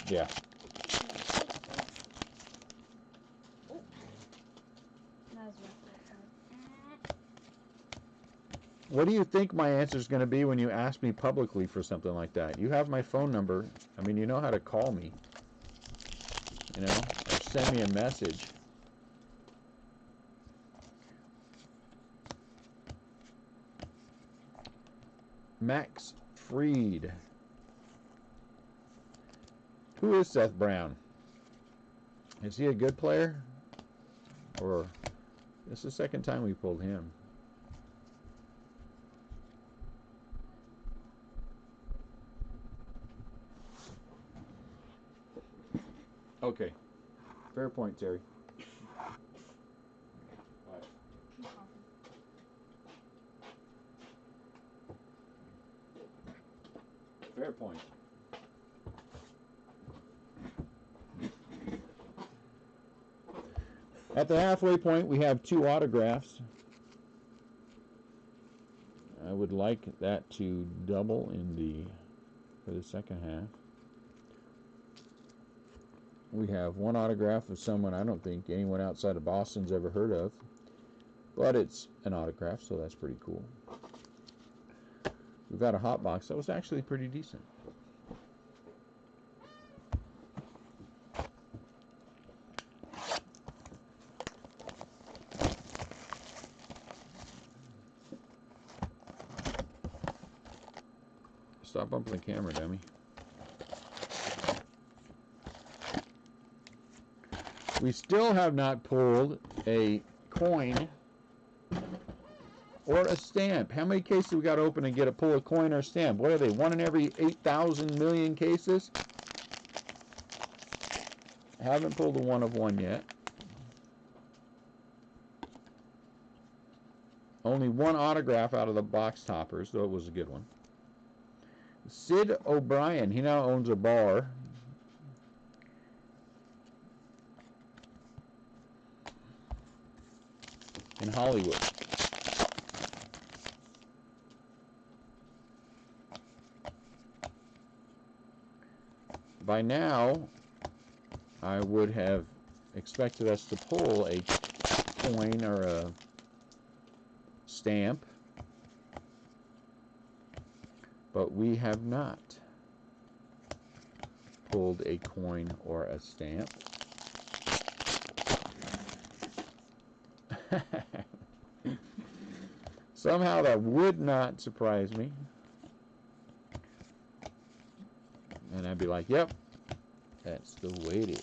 Yeah. What do you think my answer is going to be when you ask me publicly for something like that? You have my phone number. I mean, you know how to call me. You know, or send me a message. Max Freed. Who is Seth Brown? Is he a good player? Or this is the second time we pulled him. Okay. Fair point, Terry. Fair point. At the halfway point, we have 2 autographs. I would like that to double for the second half. We have 1 autograph of someone I don't think anyone outside of Boston's ever heard of, but it's an autograph, so that's pretty cool. We've got a hot box that was actually pretty decent. Stop bumping the camera, dummy. We still have not pulled a coin or a stamp. How many cases we got to open to pull a coin or a stamp? What are they? 1 in every 8,000 million cases? Haven't pulled a 1 of 1 yet. Only one autograph out of the box toppers, though it was a good one. Sid O'Brien. He now owns a bar. In Hollywood. By now, I would have expected us to pull a coin or a stamp, but we have not pulled a coin or a stamp. Somehow that would not surprise me. And I'd be like, yep, that's the way it is.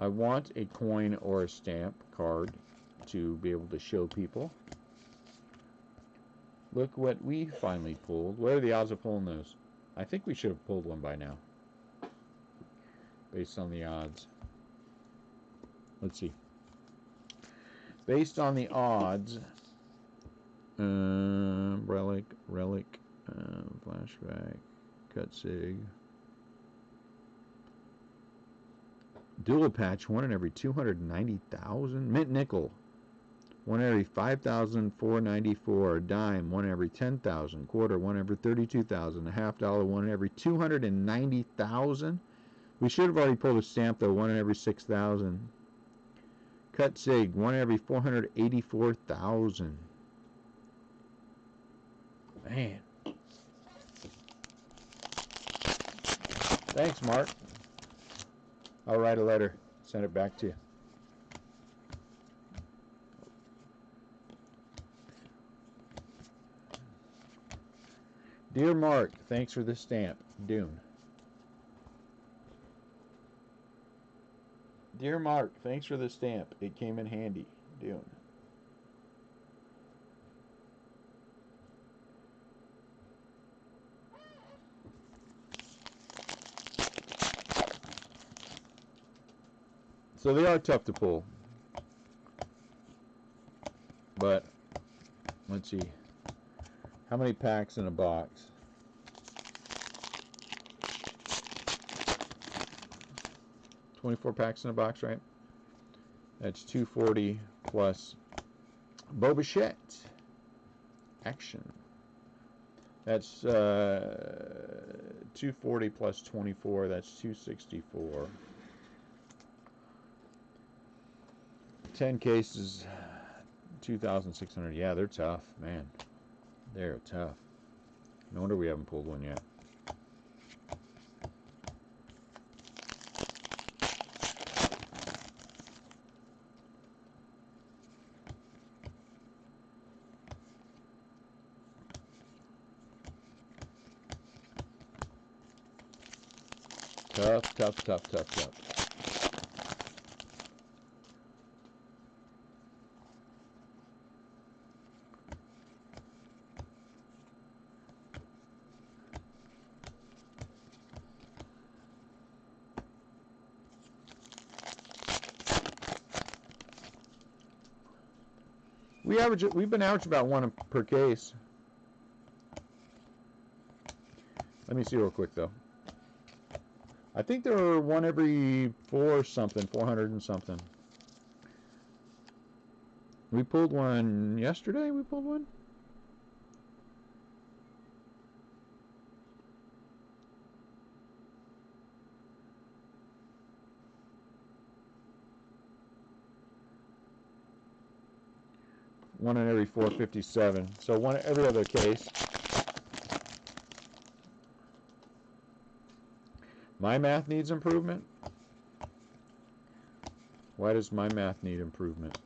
I want a coin or a stamp card to be able to show people. Look what we finally pulled. What are the odds of pulling those? I think we should have pulled one by now, based on the odds. Let's see. Based on the odds, relic, flashback, cut sig, dual patch, one in every 290,000. Mint nickel, one every 5,494. Dime, one every 10,000. Quarter, one every 32,000. A $50, one in every 290,000. We should have already pulled a stamp though, one in every 6,000. Cut sig, one in every 484,000. Man. Thanks, Mark. I'll write a letter, send it back to you. Dear Mark, thanks for the stamp. Dune. Dear Mark, thanks for the stamp. It came in handy. Dune. So they are tough to pull. But, let's see. How many packs in a box? 24 packs in a box, right? That's 240 plus Boba Fett action. That's 240 plus 24. That's 264. 10 cases, 2,600. Yeah, they're tough, man. They're tough. No wonder we haven't pulled one yet. Tough, tough, tough, tough, tough. We've been averaging about one per case. Let me see real quick though. I think there were one every 400 and something. We pulled one yesterday. We pulled one. One in every 457. So one every other case. My math needs improvement. Why does my math need improvement?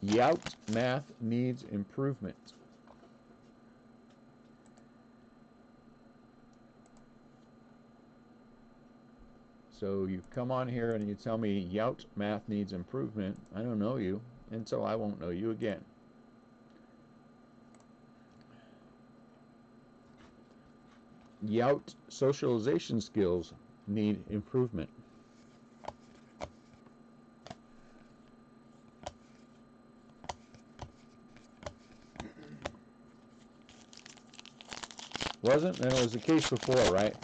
Yout math needs improvement. So you come on here and you tell me Yout math needs improvement. I don't know you, and so I won't know you again. Yout socialization skills need improvement. Wasn't? And it was the case before, right?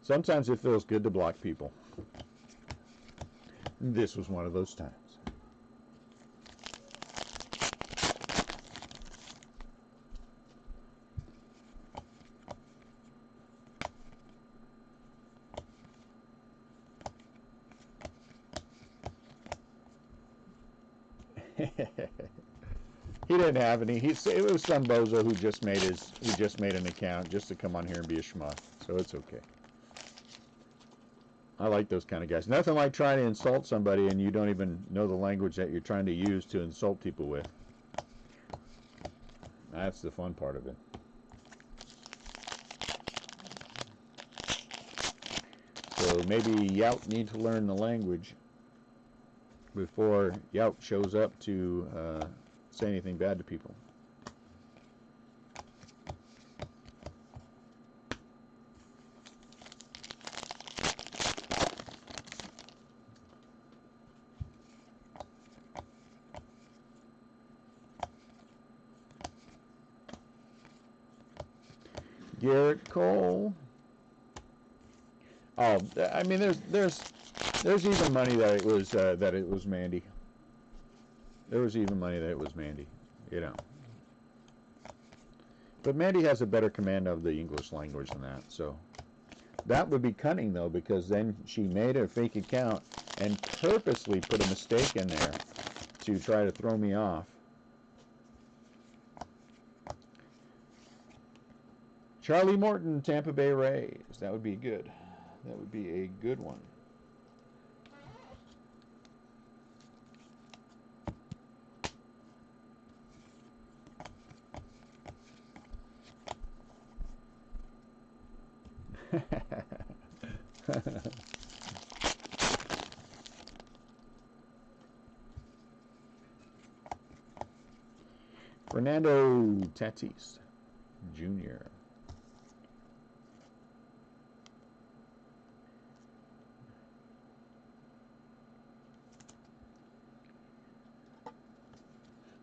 Sometimes it feels good to block people. This was one of those times. He didn't have any. It was some bozo who just made an account just to come on here and be a schmuck. So it's okay. I like those kind of guys. Nothing like trying to insult somebody and you don't even know the language that you're trying to use to insult people with. That's the fun part of it. So maybe Yout needs to learn the language before Yout shows up to say anything bad to people. Garrett Cole. Oh, I mean, there's even money that it was Mandy. There was even money that it was Mandy, you know. But Mandy has a better command of the English language than that, so that would be cunning though, because then she made a fake account and purposely put a mistake in there to try to throw me off. Charlie Morton, Tampa Bay Rays. That would be good. That would be a good one. Fernando Tatis Jr.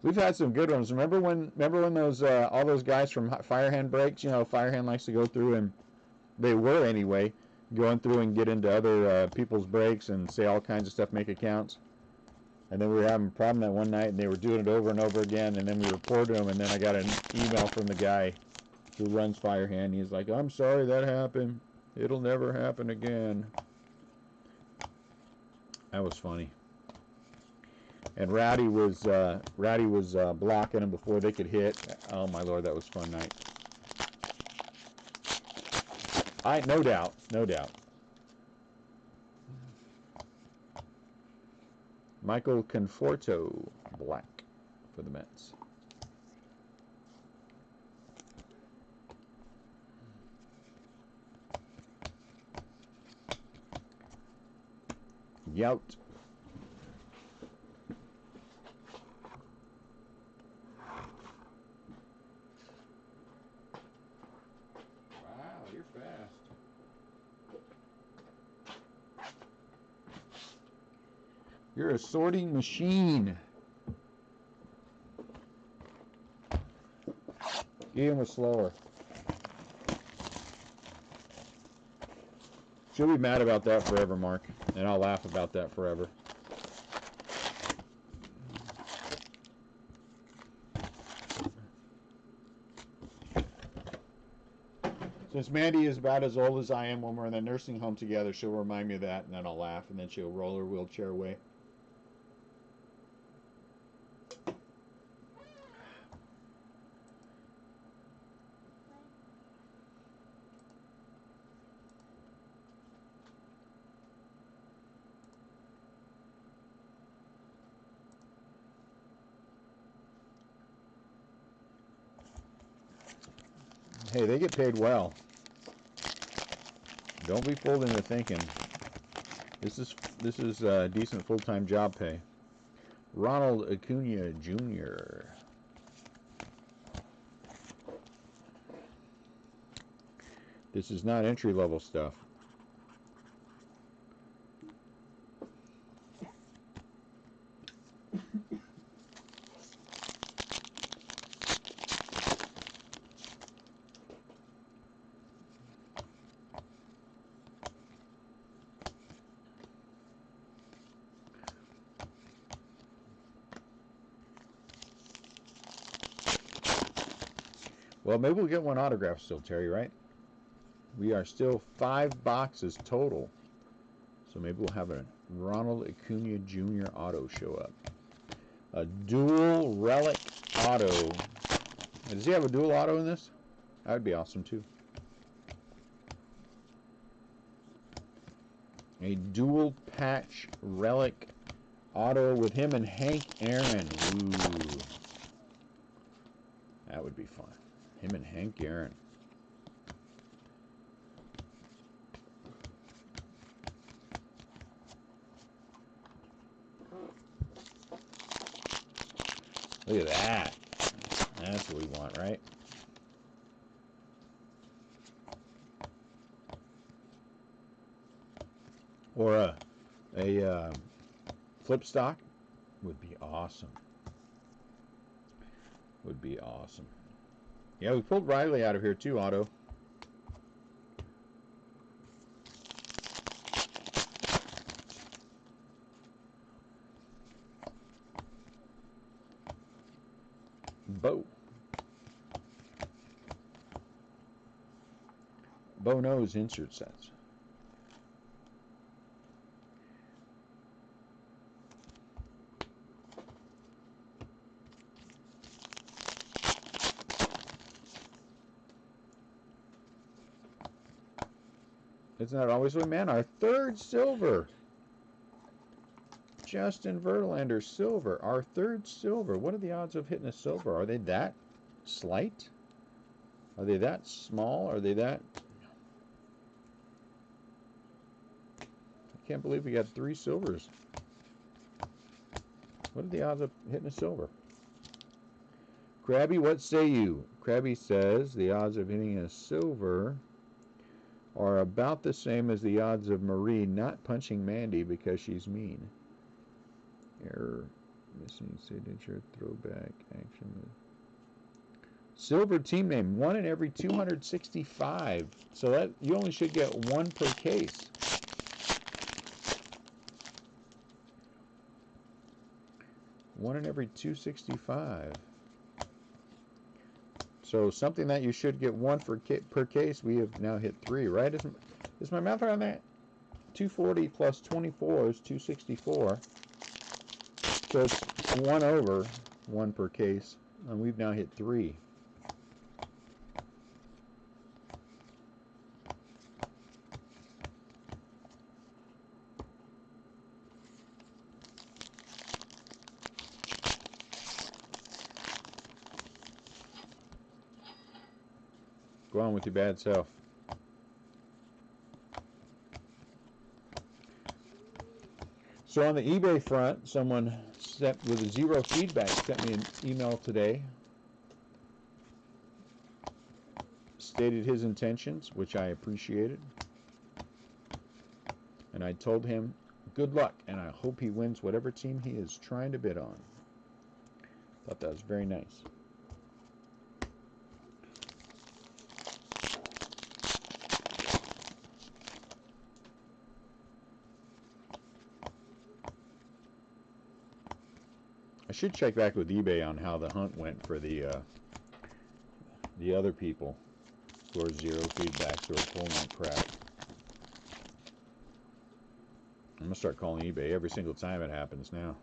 We've had some good ones. Remember when those all those guys from Firehand Breaks, you know, Firehand likes to go through, and they were anyway, going through and get into other people's breaks and say all kinds of stuff, make accounts. And then we were having a problem that one night, and they were doing it over and over again, and then we reported them, and then I got an email from the guy who runs Firehand. He's like, "I'm sorry that happened. It'll never happen again." That was funny. And Rowdy was blocking them before they could hit. Oh my Lord, that was a fun night. No doubt. Michael Conforto, black for the Mets. Yout. Wow, you're fast. You're a sorting machine. Ian was slower. She'll be mad about that forever, Mark, and I'll laugh about that forever. Since Mandy is about as old as I am when we're in the nursing home together, she'll remind me of that, and then I'll laugh, and then she'll roll her wheelchair away. Hey, they get paid well. Don't be fooled into thinking this is decent full-time job pay. Ronald Acuna Jr. This is not entry-level stuff. Well, maybe we'll get one autograph still, Terry, right? We are still 5 boxes total. So maybe we'll have a Ronald Acuna Jr. auto show up. A dual relic auto. Does he have a dual auto in this? That would be awesome too. A dual patch relic auto with him and Hank Aaron. Ooh. That would be fun. Him and Hank Aaron. Look at that. That's what we want, right? Or a flip stock would be awesome. Would be awesome. Yeah, we pulled Riley out of here too, Otto. Bo. Bo knows insert sets. Isn't that always what, man? Our third silver. Justin Verlander, silver. Our third silver. What are the odds of hitting a silver? Are they that slight? Are they that small? Are they that... I can't believe we got 3 silvers. What are the odds of hitting a silver? Krabby, what say you? Krabby says the odds of hitting a silver are about the same as the odds of Marie not punching Mandy because she's mean. Error. Missing signature. Throwback. Action. Silver team name. 1 in every 265. So that you only should get 1 per case. One in every 265. So something that you should get 1 per case, we have now hit 3, right? Is my math right on that? 240 plus 24 is 264. So it's 1 over 1 per case, and we've now hit 3. Go on with your bad self. So on the eBay front, someone sent with a 0 feedback sent me an email today. Stated his intentions, which I appreciated. And I told him good luck, and I hope he wins whatever team he is trying to bid on. Thought that was very nice. I should check back with eBay on how the hunt went for the other people who are 0 feedbacks who are pulling that crap. I'm gonna start calling eBay every single time it happens now.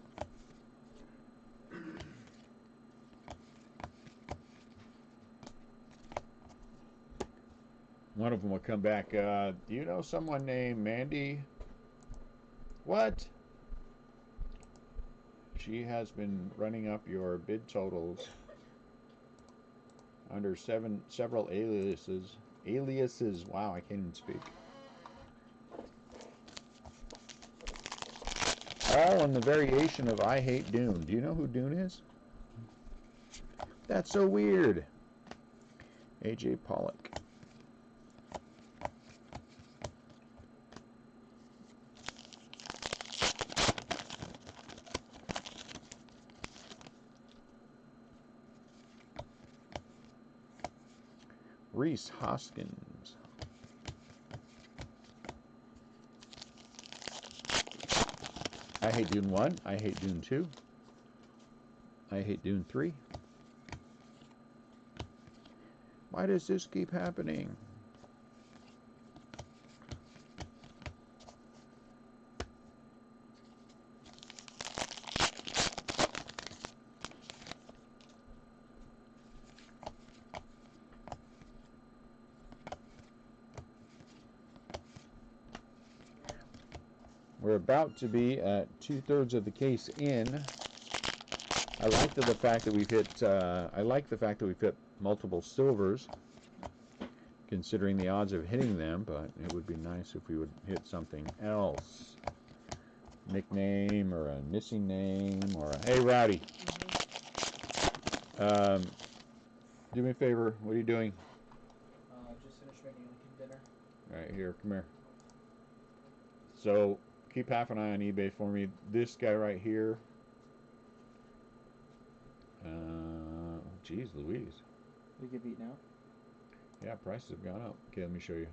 One of them will come back. Do you know someone named Mandy? What? She has been running up your bid totals. under several aliases. Aliases. Wow, I can't even speak. All in the variation of I Hate Dune. Do you know who Dune is? That's so weird. AJ Pollock. Reese Hoskins. I Hate Dune 1. I Hate Dune 2. I Hate Dune 3. Why does this keep happening? We're about to be at 2/3 of the case in. I like the fact that we've hit. I like the fact that we've hit multiple silvers, considering the odds of hitting them. But it would be nice if we would hit something else, nickname or a missing name or a hey Rowdy. Do me a favor. What are you doing? Just finished making dinner. All right, here, come here. So keep half an eye on eBay for me. This guy right here. Geez Louise. We get beat now? Yeah, prices have gone up. Okay, let me show you.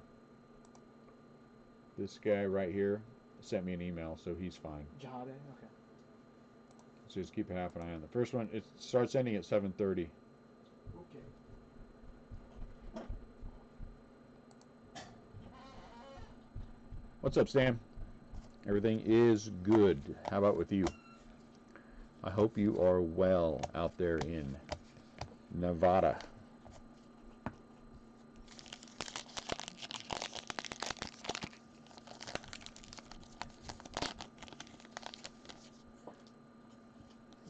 This guy right here sent me an email, so he's fine. Jihade? Okay. So just keep half an eye on the first one. It starts ending at 7:30. Okay. What's up, Stan? Everything is good. How about with you? I hope you are well out there in Nevada.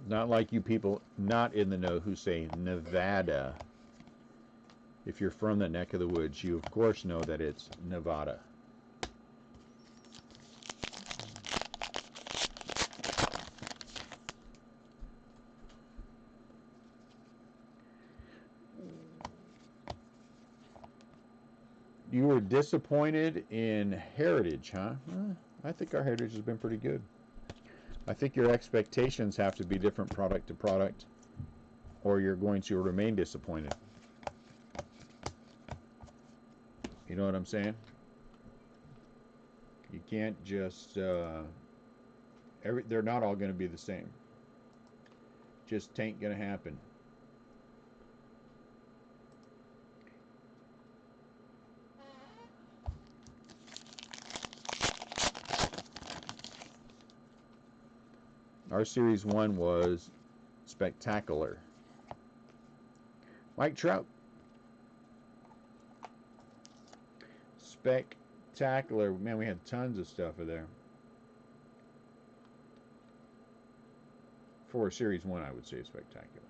Not like you people not in the know who say Nevada. If you're from that neck of the woods, you of course know that it's Nevada. You were disappointed in Heritage, huh? I think our Heritage has been pretty good. I think your expectations have to be different product to product, or you're going to remain disappointed. You know what I'm saying? You can't just, they're not all going to be the same. Just ain't going to happen. Our Series 1 was spectacular. Mike Trout. Spectacular. Man, we had tons of stuff in there. For Series 1, I would say spectacular.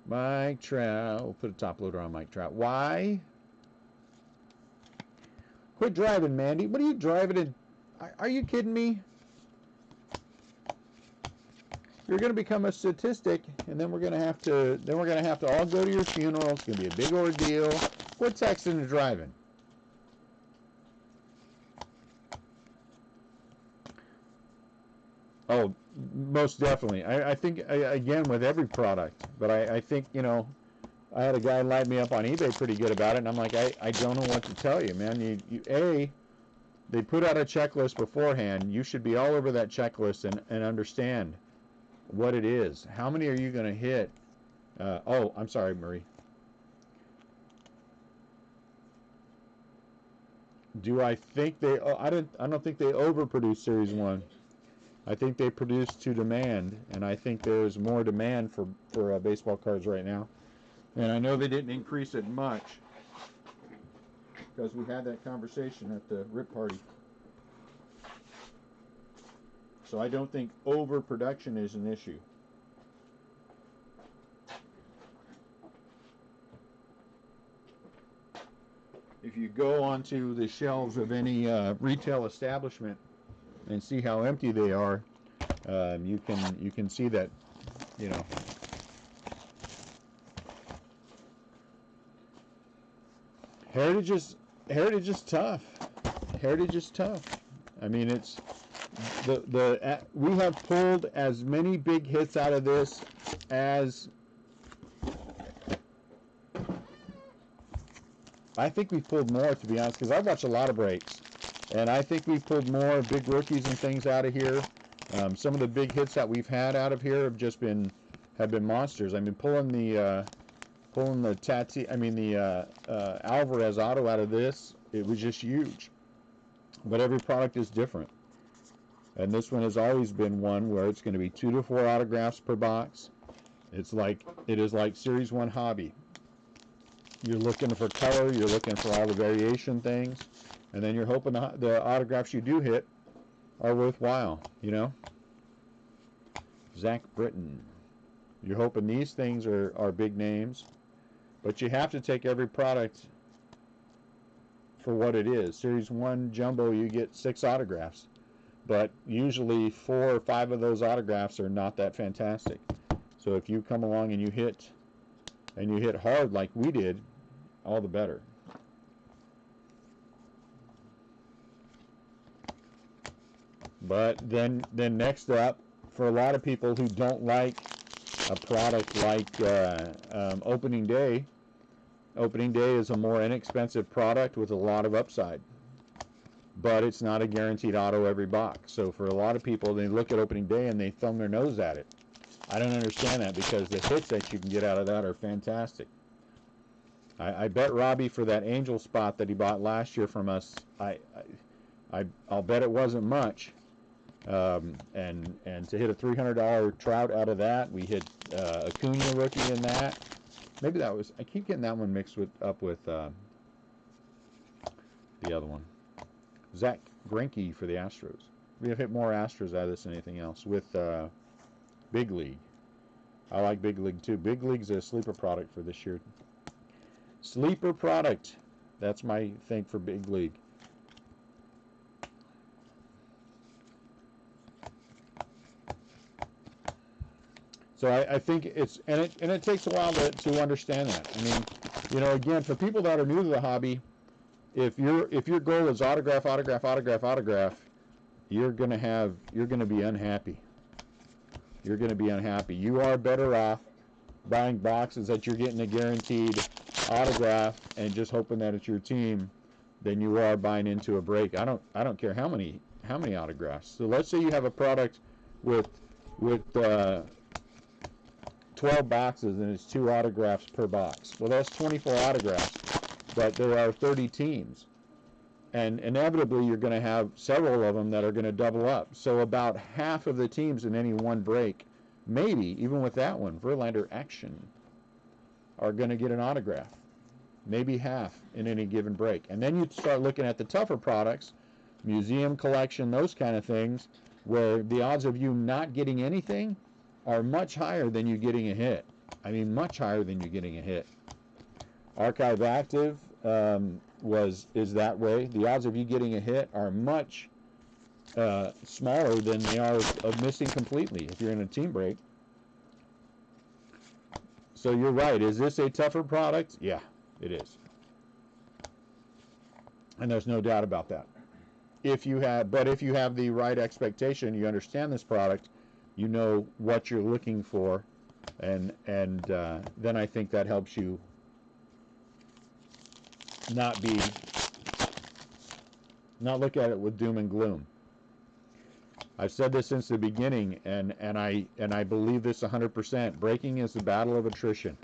Mike Trout. We'll put a top loader on Mike Trout. Why? Quit driving, Mandy. What are you driving in? Are you kidding me? You're going to become a statistic, and then we're going to have to all go to your funeral. It's going to be a big ordeal. Quit texting and driving. Oh, most definitely. I think, again, with every product. But I think, you know, I had a guy light me up on eBay pretty good about it, and I'm like, I don't know what to tell you, man. They put out a checklist beforehand. You should be all over that checklist and understand what it is. How many are you going to hit? Oh, I'm sorry, Marie. Do I think they? Oh, I don't think they overproduced Series 1. I think they produced to demand, and I think there's more demand for baseball cards right now. And I know they didn't increase it much, because we had that conversation at the RIP party. So I don't think overproduction is an issue. if you go onto the shelves of any retail establishment and see how empty they are, you can see that, you know. Heritage is tough. Heritage is tough. I mean, it's we have pulled as many big hits out of this as I think we've pulled more, to be honest, because I've watched a lot of breaks, and I think we've pulled more big rookies and things out of here. Some of the big hits that we've had out of here have been monsters. I mean, pulling the Alvarez auto out of this, it was just huge. But every product is different, and this one has always been one where it's going to be 2 to 4 autographs per box. It is like Series 1 hobby. You're looking for color, you're looking for all the variation things, and then you're hoping the autographs you do hit are worthwhile, you know? Zach Britton. You're hoping these things are big names, but you have to take every product for what it is. Series 1 Jumbo, you get 6 autographs, but usually 4 or 5 of those autographs are not that fantastic. So if you come along and you hit hard like we did, all the better. But then next up, for a lot of people who don't like a product like Opening Day is a more inexpensive product with a lot of upside. But it's not a guaranteed auto every box. So for a lot of people, they look at Opening Day and they thumb their nose at it. I don't understand that, because the hits that you can get out of that are fantastic. I bet Robbie for that Angel spot that he bought last year from us, I'll bet it wasn't much. And to hit a $300 Trout out of that, we hit Acuna rookie in that. Maybe that was, I keep getting that one mixed up with the other one. Zach Greinke for the Astros. We have hit more Astros out of this than anything else with Big League. I like Big League too. Big League's a sleeper product for this year. Sleeper product. That's my thing for Big League. So I think it's, and it takes a while to understand that. I mean, you know, again, for people that are new to the hobby, if your goal is autograph, you're gonna be unhappy. You're gonna be unhappy. You are better off buying boxes that you're getting a guaranteed autograph and just hoping that it's your team than you are buying into a break. I don't care how many autographs. So let's say you have a product with 12 boxes and it's 2 autographs per box. Well, that's 24 autographs, but there are 30 teams. And inevitably you're going to have several of them that are going to double up. So about half of the teams in any one break, maybe even with that one, Verlander Action, are going to get an autograph. Maybe half in any given break. And then you start looking at the tougher products, museum collection, those kind of things, where the odds of you not getting anything are much higher than you getting a hit. I mean, much higher than you getting a hit. Archive Active is that way. The odds of you getting a hit are much smaller than they are of missing completely if you're in a team break. So you're right. Is this a tougher product? Yeah, it is. And there's no doubt about that. If you have the right expectation, you understand this product, you know what you're looking for, and then I think that helps you not look at it with doom and gloom. I've said this since the beginning, and I believe this 100%. Breaking is the battle of attrition.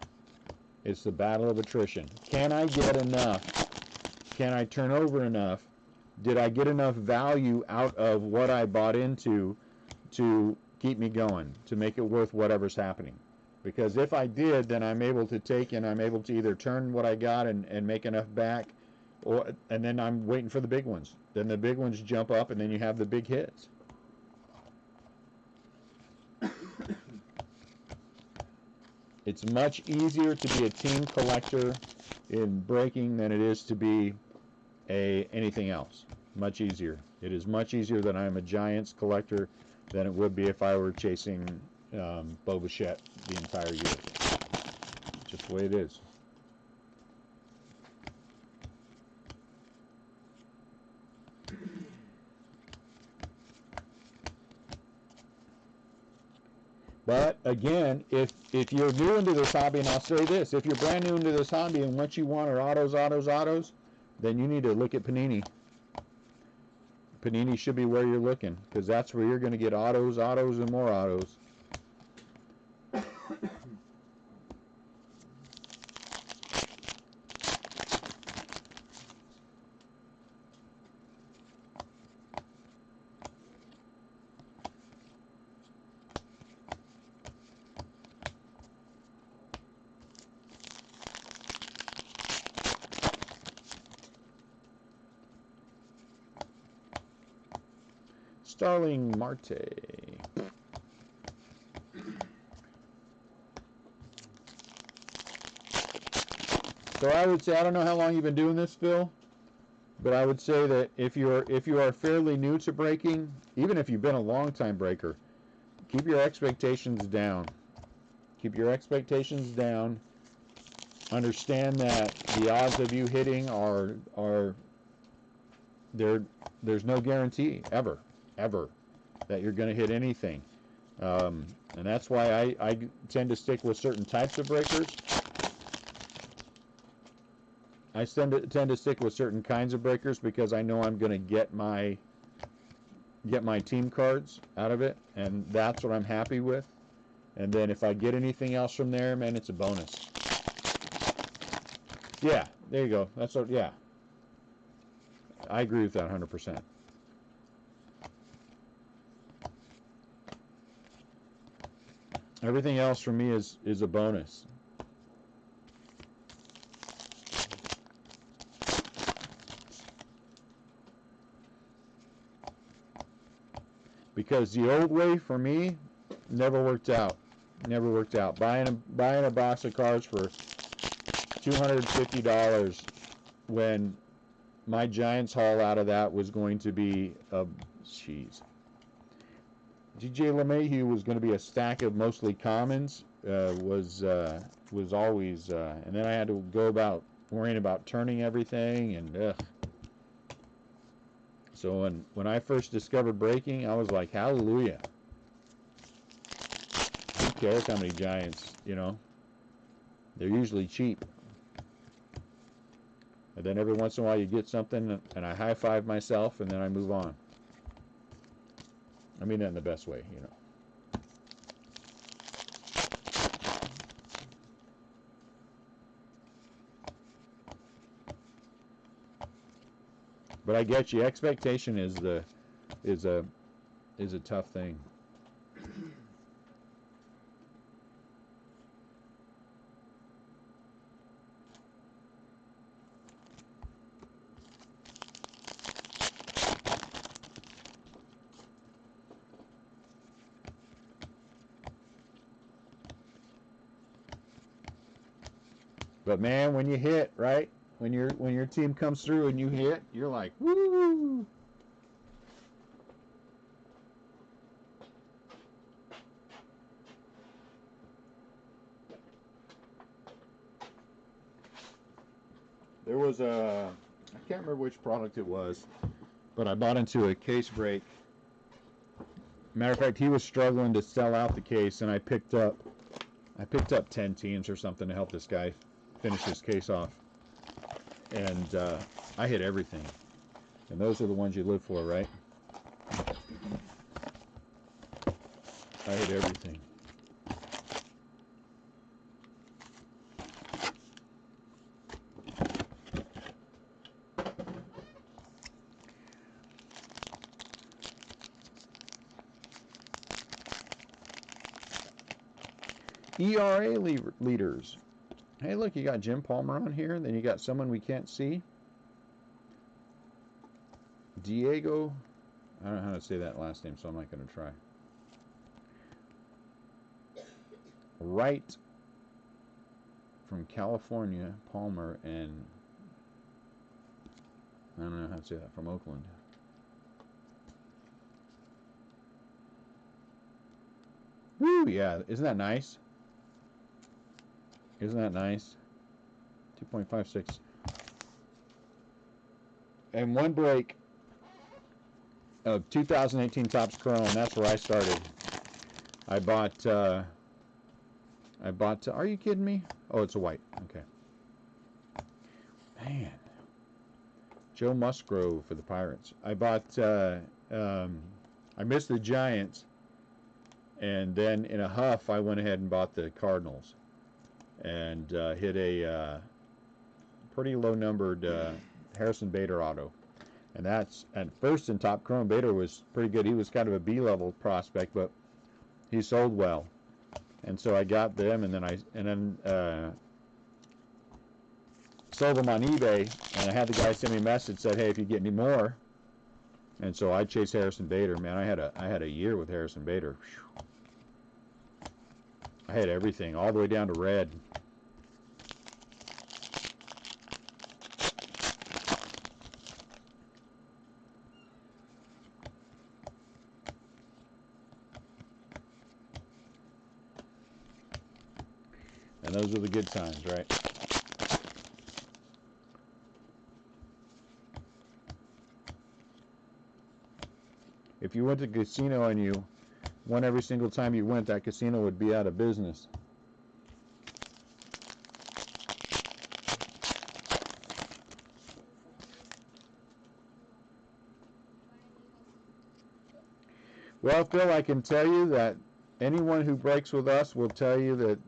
It's the battle of attrition. Can I get enough? Can I turn over enough? Did I get enough value out of what I bought into to keep me going, to make it worth whatever's happening? Because if I did, then I'm able to take and I'm able to either turn what I got and make enough back, and then I'm waiting for the big ones. Then the big ones jump up, and then you have the big hits. It's much easier to be a team collector in breaking than it is to be anything else. Much easier. It is much easier that I'm a Giants collector than it would be if I were chasing Bo Bichette the entire year. Just the way it is. But again, if you're new into this hobby, and I'll say this, if you're brand new into this hobby and what you want are autos, then you need to look at Panini. Panini should be where you're looking, because that's where you're going to get autos, and more autos. Starling Marte. So I would say, I don't know how long you've been doing this, Phil, but I would say that if you are fairly new to breaking, even if you've been a long time breaker, keep your expectations down. Keep your expectations down. Understand that the odds of you hitting are there's no guarantee ever that you're going to hit anything, and that's why I tend to stick with certain types of breakers. I tend to stick with certain kinds of breakers because I know I'm going to get my team cards out of it, and that's what I'm happy with. And then if I get anything else from there, man, it's a bonus. Yeah, there you go. That's what. Yeah, I agree with that 100%. Everything else for me is a bonus. Because the old way for me never worked out. Never worked out. Buying a box of cards for $250 when my Giants haul out of that was going to be DJ LeMahieu was going to be a stack of mostly commons. Was always, and then I had to go about worrying about turning everything, and so when I first discovered breaking, I was like, hallelujah. Who cares how many Giants, they're usually cheap. And then every once in a while you get something and I high five myself and then I move on. I mean that in the best way, But I get you. Expectation is a tough thing. But man, when you hit, right? When your team comes through and you hit, you're like, woo! There was I can't remember which product it was, but I bought into a case break. Matter of fact, he was struggling to sell out the case, and I picked up 10 teams or something to help this guy finish his case off. And I hit everything. And those are the ones you live for, right? I hit everything. ERA leaders. Hey, look, you got Jim Palmer on here. Then you got someone we can't see. Diego. I don't know how to say that last name, so I'm not going to try. Wright from California, Palmer, and I don't know how to say that, from Oakland. Woo, yeah, isn't that nice? Isn't that nice? 2.56. And one break of 2018 Topps Chrome, that's where I started. I bought, are you kidding me? Oh, it's a white, okay. Man. Joe Musgrove for the Pirates. I bought, I missed the Giants, and then in a huff, I went ahead and bought the Cardinals, and hit a pretty low-numbered Harrison Bader auto. And that's, at first in Top Chrome, Bader was pretty good. He was kind of a B-level prospect, but he sold well. And so I got them, and then sold them on eBay, and I had the guy send me a message, said, hey, if you get any more. And so I chased Harrison Bader. Man, I had a year with Harrison Bader. Whew. I had everything, all the way down to red. And those are the good times, right? If you went to a casino and you won every single time you went, that casino would be out of business. Well, Phil, I can tell you that anyone who breaks with us will tell you that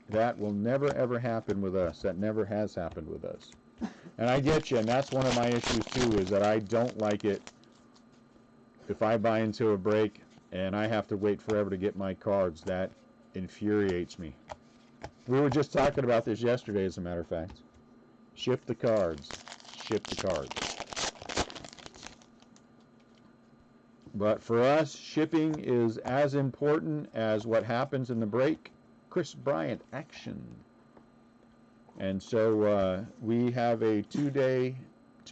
that will never ever happen with us. That never has happened with us. And I get you, and that's one of my issues too, is that I don't like it if I buy into a break and I have to wait forever to get my cards. That infuriates me. We were just talking about this yesterday, as a matter of fact. Ship the cards. Ship the cards. But for us, shipping is as important as what happens in the break. Chris Bryant action. And so we have a 2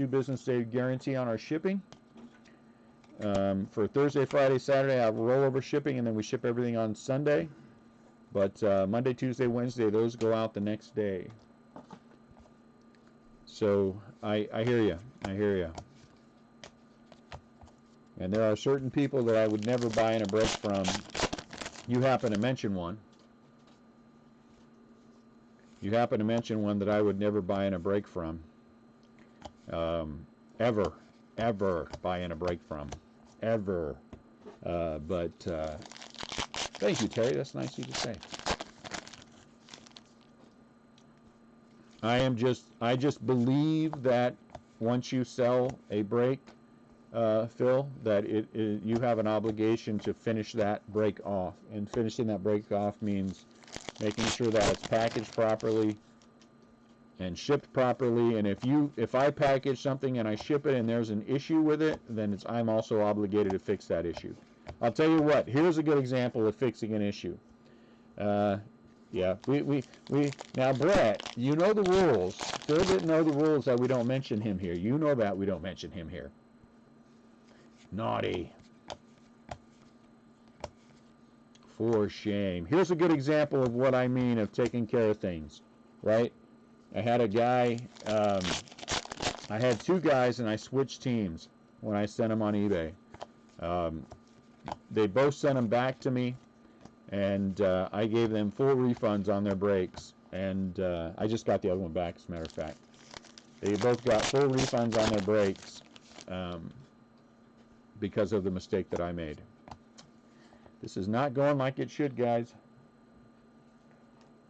business day guarantee on our shipping. For Thursday, Friday, Saturday, I have rollover shipping, and then we ship everything on Sunday. But Monday, Tuesday, Wednesday, those go out the next day. So I hear you. I hear you. And there are certain people that I would never buy in a break from. You happen to mention one. You happen to mention one that I would never buy in a break from. Ever buy in a break from. Ever. But thank you, Terry. That's nice of you to say. I just believe that once you sell a break, Phil, that you have an obligation to finish that break off. And finishing that break off means making sure that it's packaged properly and shipped properly. And if I package something and I ship it and there's an issue with it, then I'm also obligated to fix that issue. I'll tell you what, here's a good example of fixing an issue. Yeah, we now, Brett, you know the rules. Phil didn't know the rules that we don't mention him here. You know that we don't mention him here. Naughty. For shame. Here's a good example of what I mean of taking care of things, right? I had a guy, I had 2 guys, and I switched teams when I sent them on eBay. They both sent them back to me, and I gave them full refunds on their breaks, and I just got the other one back, as a matter of fact. They both got full refunds on their breaks because of the mistake that I made. This is not going like it should, guys.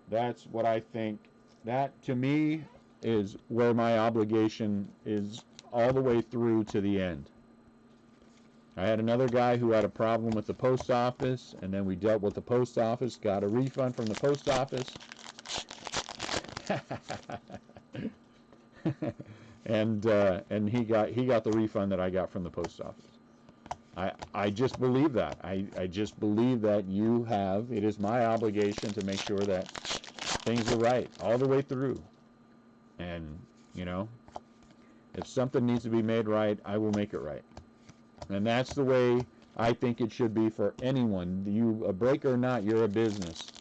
That's what I think. That, to me, is where my obligation is all the way through to the end. I had another guy who had a problem with the post office, and then we dealt with the post office, got a refund from the post office. And he got the refund that I got from the post office. I just believe that. I just believe that it is my obligation to make sure that things are right all the way through. And, If something needs to be made right, I will make it right. And that's the way I think it should be for anyone. You a breaker or not, you're a business.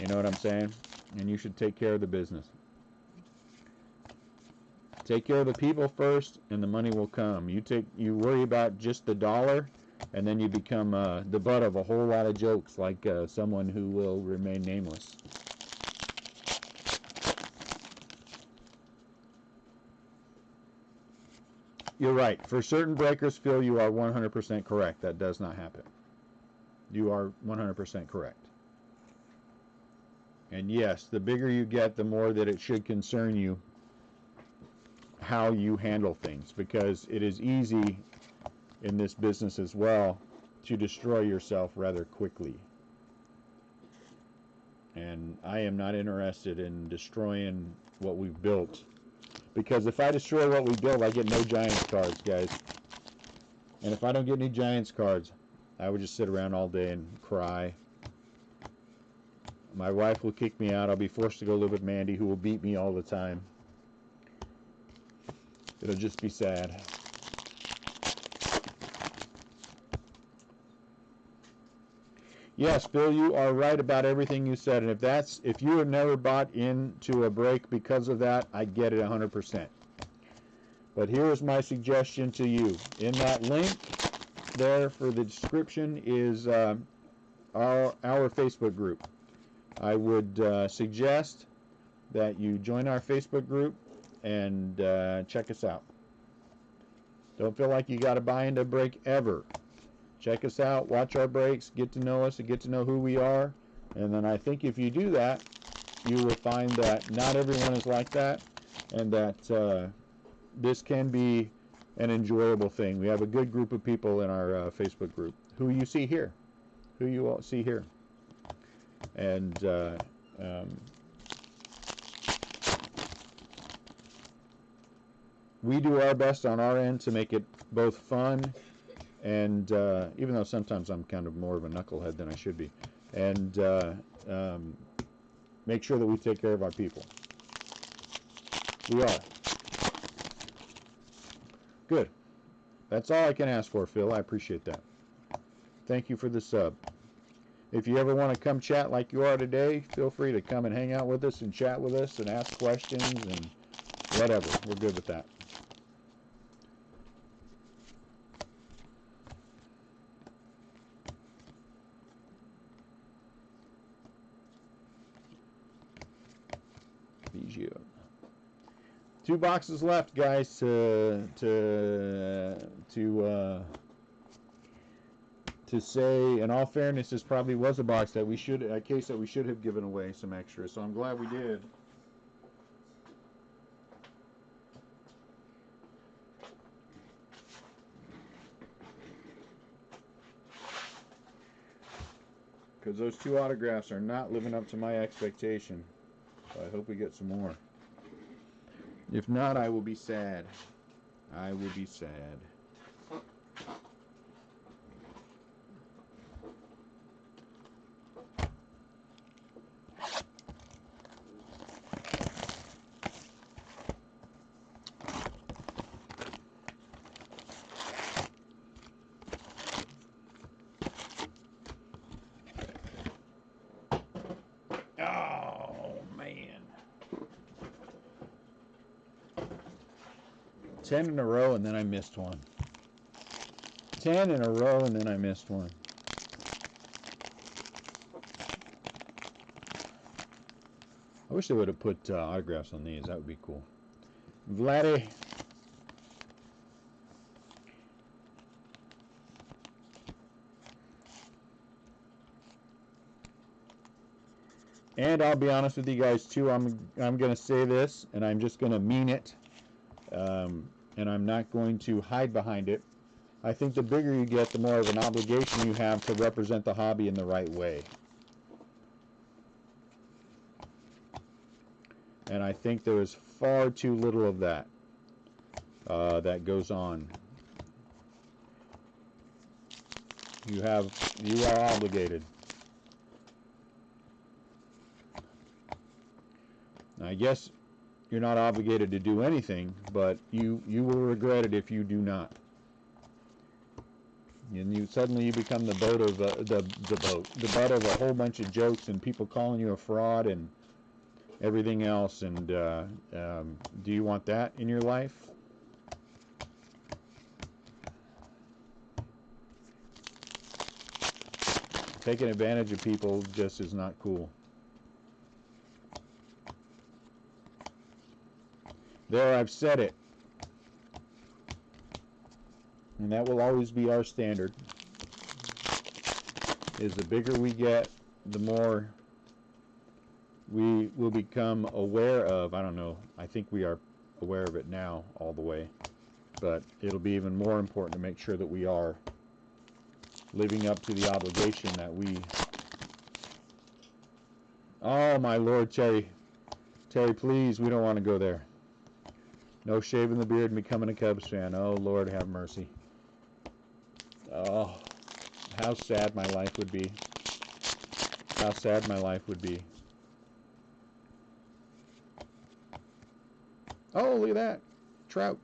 You know what I'm saying? And you should take care of the business. Take care of the people first, and the money will come. You worry about just the dollar, and then you become the butt of a whole lot of jokes, like someone who will remain nameless. You're right. For certain breakers, Phil, you are 100% correct. That does not happen. You are 100% correct. And yes, the bigger you get, the more that it should concern you how you handle things, because it is easy in this business as well to destroy yourself rather quickly. And I am not interested in destroying what we've built, because if I destroy what we built, I get no Giants cards, guys. And if I don't get any Giants cards, I would just sit around all day and cry. My wife will kick me out. I'll be forced to go live with Mandy, who will beat me all the time. It'll just be sad. Yes, Phil, you are right about everything you said. And if you have never bought into a break because of that, I get it 100%. But here's my suggestion to you. In that link there for the description is our Facebook group. I would suggest that you join our Facebook group and check us out. Don't feel like you got to buy into a break ever. Check us out, watch our breaks, get to know us, and get to know who we are. And then I think if you do that, you will find that not everyone is like that, and that this can be an enjoyable thing. We have a good group of people in our Facebook group, who you see here, who you all see here. And we do our best on our end to make it both fun and even though sometimes I'm kind of more of a knucklehead than I should be, and make sure that we take care of our people. We are. Good. That's all I can ask for, Phil. I appreciate that. Thank you for the sub. If you ever want to come chat like you are today, feel free to come and hang out with us and chat with us and ask questions and whatever. We're good with that. Bijou. 2 boxes left, guys, to say, in all fairness, this probably was a box that we should, a case that we should have given away some extras, so I'm glad we did. Because those 2 autographs are not living up to my expectation. So I hope we get some more. If not, I will be sad. I will be sad. Oh, man. 10 in a row and then I missed one. 10 in a row and then I missed one. I wish they would have put autographs on these. That would be cool. Vladdy. And I'll be honest with you guys too. I'm going to say this, and I'm just going to mean it. And I'm not going to hide behind it. I think the bigger you get, the more of an obligation you have to represent the hobby in the right way. And I think there is far too little of that that goes on. You are obligated. I guess you're not obligated to do anything, but you will regret it if you do not. And you suddenly become the butt of a whole bunch of jokes and people calling you a fraud and everything else. And do you want that in your life? Taking advantage of people just is not cool. There, I've said it. And that will always be our standard. Is the bigger we get, the more we will become aware of. I don't know. I think we are aware of it now all the way. But it'll be even more important to make sure that we are living up to the obligation that we... Oh, my Lord, Terry. Terry, please, we don't want to go there. No shaving the beard and becoming a Cubs fan. Oh, Lord, have mercy. Oh, how sad my life would be. How sad my life would be. Oh, look at that. Trout.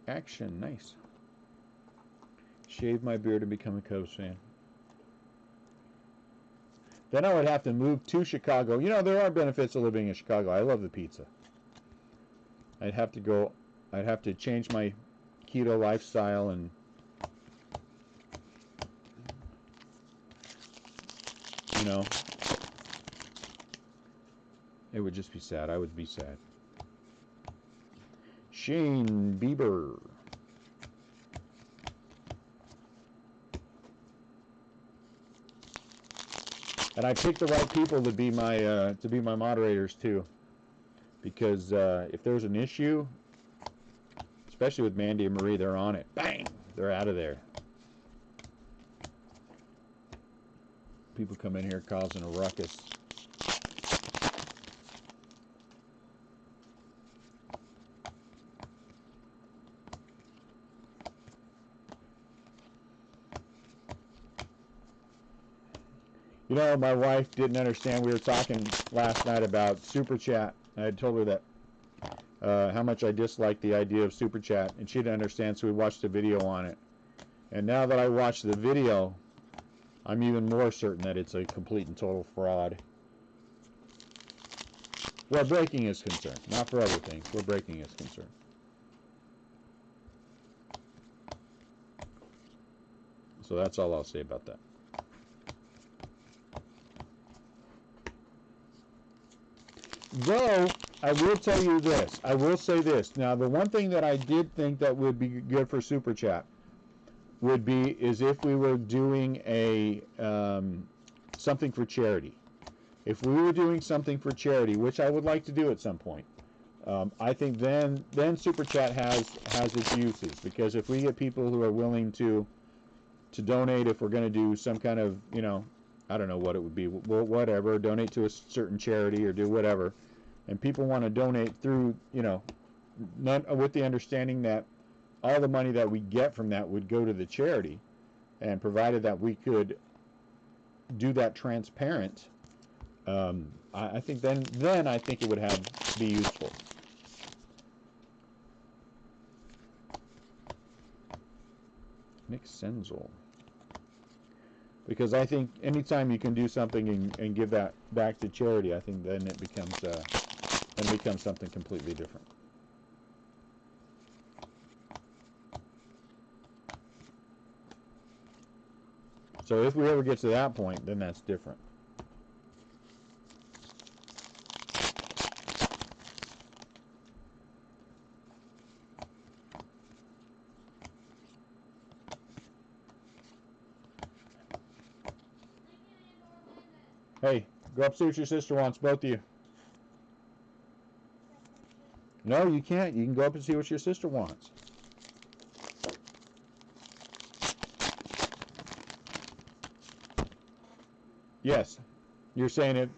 Action. Nice. Shave my beard and become a Cubs fan. Then I would have to move to Chicago. You know, there are benefits of living in Chicago. I love the pizza. I'd have to change my keto lifestyle and you know, it would just be sad. I would be sad. Shane Bieber. And I picked the right people to be my moderators too, because if there's an issue, especially with Mandy and Marie, they're on it. Bang! They're out of there. People come in here causing a ruckus. You know, my wife didn't understand. We were talking last night about Super Chat. I had told her that how much I disliked the idea of Super Chat, and she didn't understand, so we watched a video on it. And now that I watched the video, I'm even more certain that it's a complete and total fraud. Where breaking is concerned, not for other things, where breaking is concerned. So that's all I'll say about that. Though, I will tell you this. I will say this. Now, the one thing that I did think that would be good for Super Chat is if we were doing a something for charity. If we were doing something for charity, which I would like to do at some point, I think then Super Chat has its uses, because if we get people who are willing to donate, if we're going to do some kind of, you know, I don't know what it would be, whatever, donate to a certain charity or do whatever, and people want to donate through, you know, with the understanding that all the money that we get from that would go to the charity, and provided that we could do that transparent, I think then I think it would be useful. Nick Senzel. Because I think anytime you can do something and give that back to charity, I think then it becomes something completely different. So if we ever get to that point, then that's different. Hey, go up see what your sister wants, both of you. No, you can't. You can go up and see what your sister wants. Yes, you're saying it.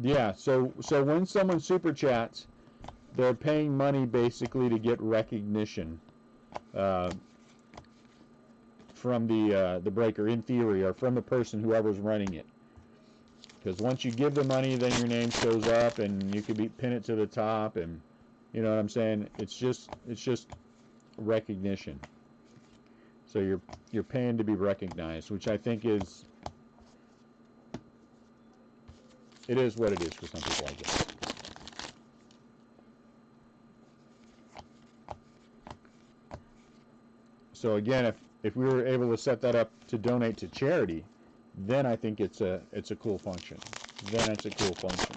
Yeah, so when someone super chats, they're paying money basically to get recognition from the breaker, in theory, or from the person, whoever's running it. Because once you give the money, then your name shows up, and you could pin it to the top, and you know what I'm saying. It's just recognition. So you're paying to be recognized, which I think is what it is for some people, I guess. So again, if we were able to set that up to donate to charity, then I think it's a cool function. Then it's a cool function.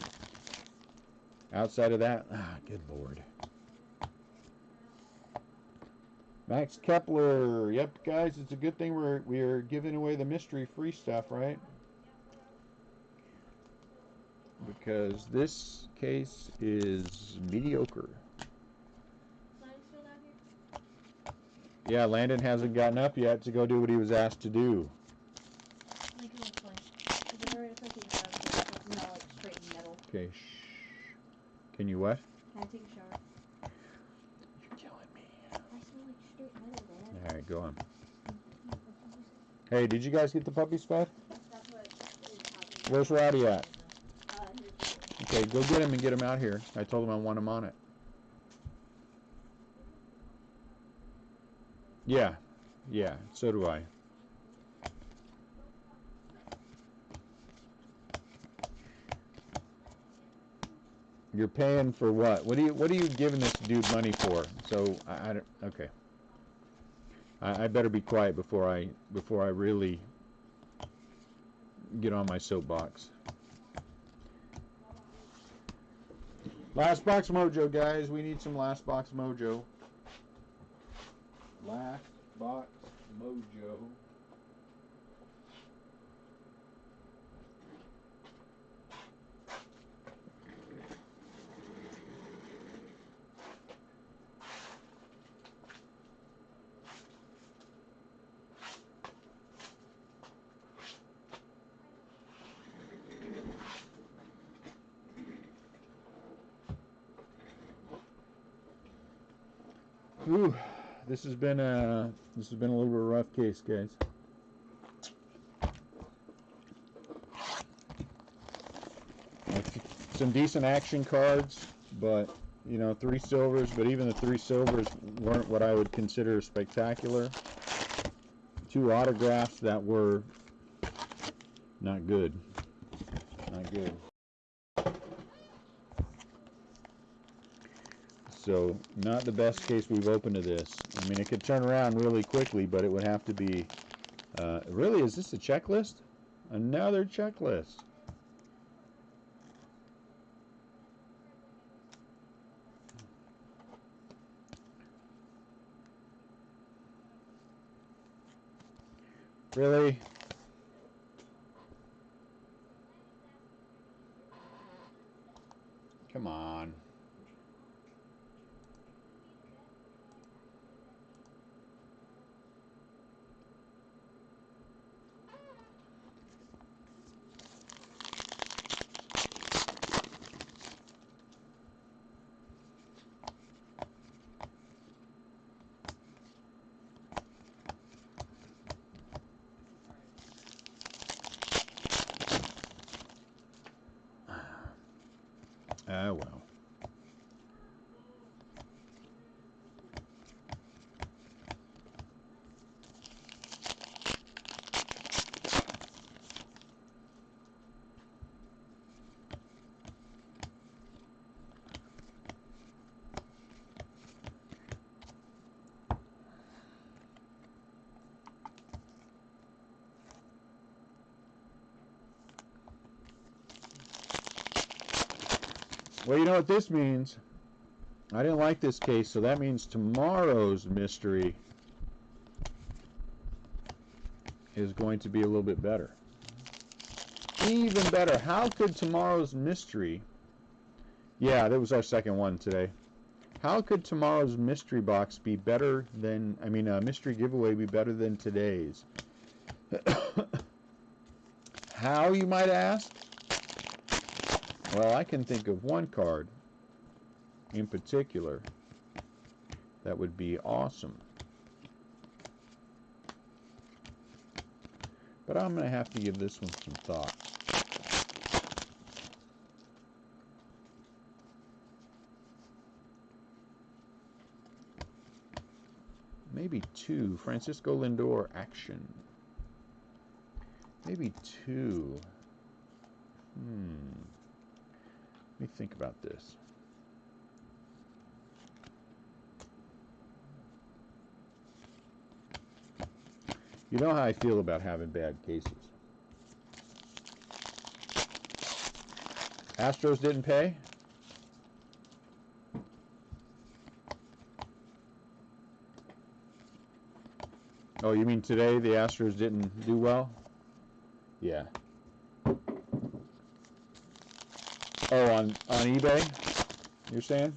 Outside of that, good lord. Max Kepler, yep, guys, it's a good thing we're giving away the mystery free stuff, right? Because this case is mediocre. Landon's still down here? Yeah, Landon hasn't gotten up yet to go do what he was asked to do. Make him explain. Because I've already taken a shower, so it's not like straight metal. Okay, shh. Can you what? Can I take a shower? You're killing me. I smell like straight metal, Dad. Alright, go on. Hey, did you guys get the puppies fed? That's what is happening. Where's Rowdy at? Here's Okay, go get him and get him out here. I told him I want him on it. Yeah, so do I. You're paying for what? What are you giving this dude money for? So I don't. Okay. I better be quiet before I really get on my soapbox. Last box mojo, guys. We need some last box mojo. Last box mojo. Whew, this has been a little bit of a rough case, guys. Some decent action cards, but you know, 3 silvers. But even the 3 silvers weren't what I would consider spectacular. 2 autographs that were not good. Not good. So, not the best case we've opened to this. I mean, it could turn around really quickly, but it would have to be... really, is this a checklist? Another checklist. Really? Come on. Ah, well. Well, you know what this means? I didn't like this case, so that means tomorrow's mystery is going to be a little bit better. Even better. How could tomorrow's mystery... Yeah, that was our second one today. How could tomorrow's mystery box be better than... I mean, mystery giveaway be better than today's? How, you might ask? Well, I can think of one card in particular that would be awesome. But I'm going to have to give this one some thought. Maybe 2. Francisco Lindor action. Maybe 2. Let me think about this. You know how I feel about having bad cases. Astros didn't pay? Oh, you mean today the Astros didn't do well? Yeah. Oh, on eBay, you're saying?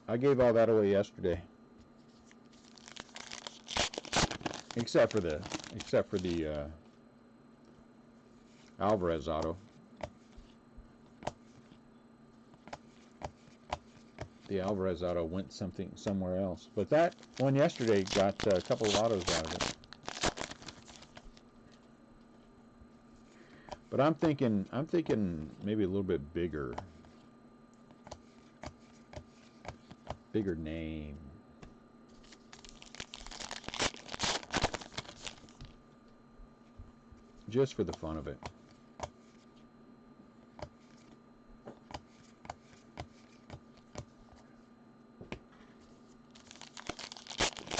I gave all that away yesterday. Except for the Alvarez auto. The Alvarez auto went somewhere else, but that one yesterday got a couple of autos out of it. But I'm thinking maybe a little bit bigger name. Just for the fun of it.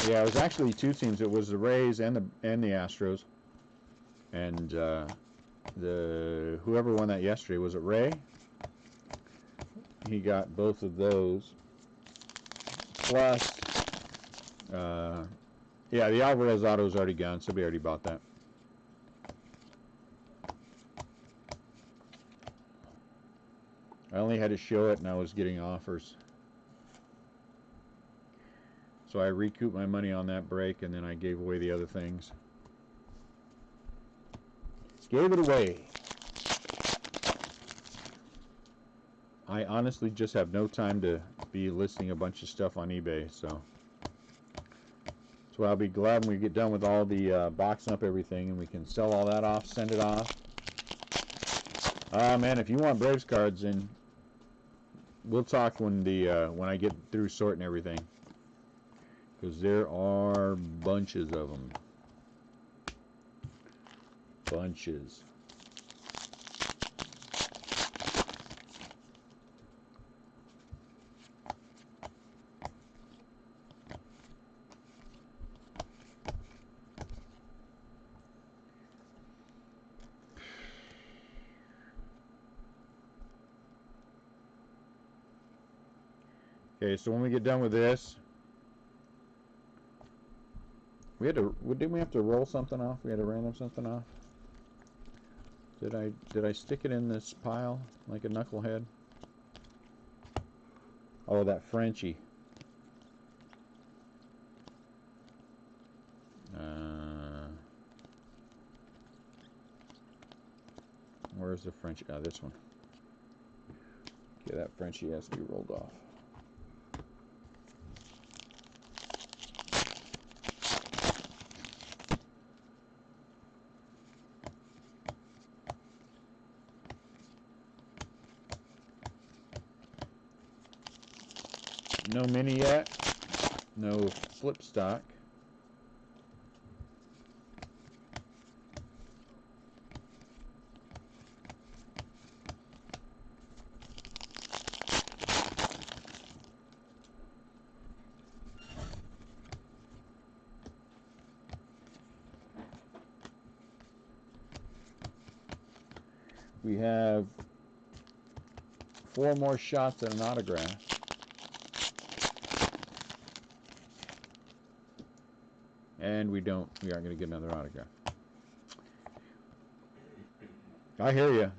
Yeah, it was actually 2 teams. It was the Rays and the Astros. And the whoever won that yesterday, was it Ray? He got both of those. Plus, yeah, the Alvarez auto's already gone. Somebody already bought that. I only had to show it, and I was getting offers. So I recouped my money on that break, and then I gave away the other things. Gave it away. I honestly just have no time to be listing a bunch of stuff on eBay, so that's why I'll be glad when we get done with all the boxing up everything, and we can sell all that off, send it off. Man, if you want Braves cards, then we'll talk when I get through sorting everything, because there are bunches of them. Bunches. Okay, so when we get done with this, didn't we have to roll something off? We had to random something off? Did I stick it in this pile like a knucklehead? Oh, that Frenchie. Where's the Frenchie? Ah, this one. Okay, that Frenchie has to be rolled off. No mini yet. No flip stock. We have 4 more shots at an autograph. And we aren't going to get another autograph. I hear you.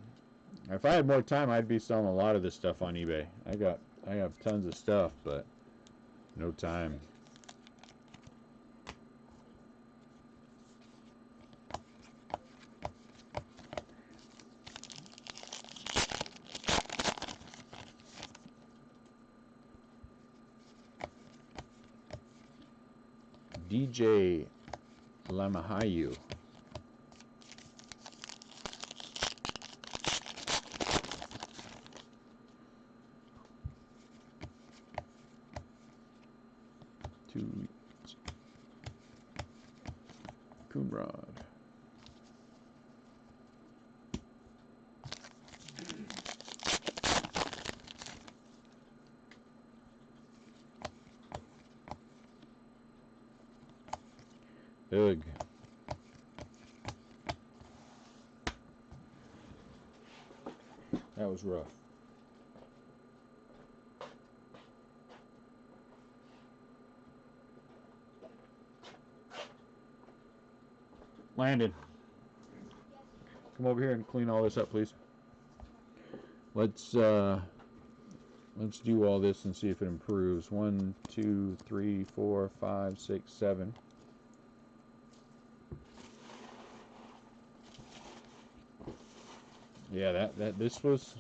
If I had more time, I'd be selling a lot of this stuff on eBay. I have tons of stuff, but no time. DJ Lamahayu. 2 Coonrod. Ugh. That was rough. Landon, come over here and clean all this up, please. Let's do all this and see if it improves. 1, 2, 3, 4, 5, 6, 7. Yeah, this was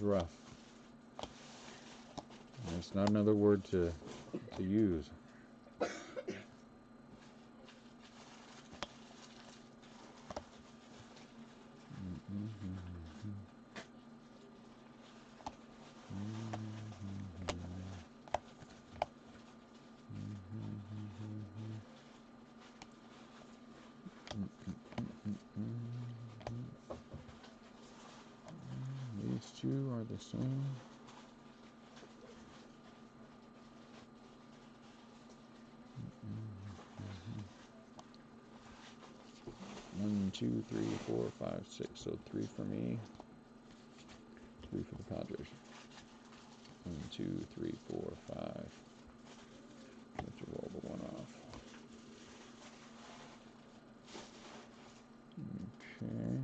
rough. It's not another word to use. These two are the same. One, two, 3, 4, 5, 6. So 3 for me. 3 for the Padres. 1, 2, 3, 4, 5. I have to roll the 1 off. Okay.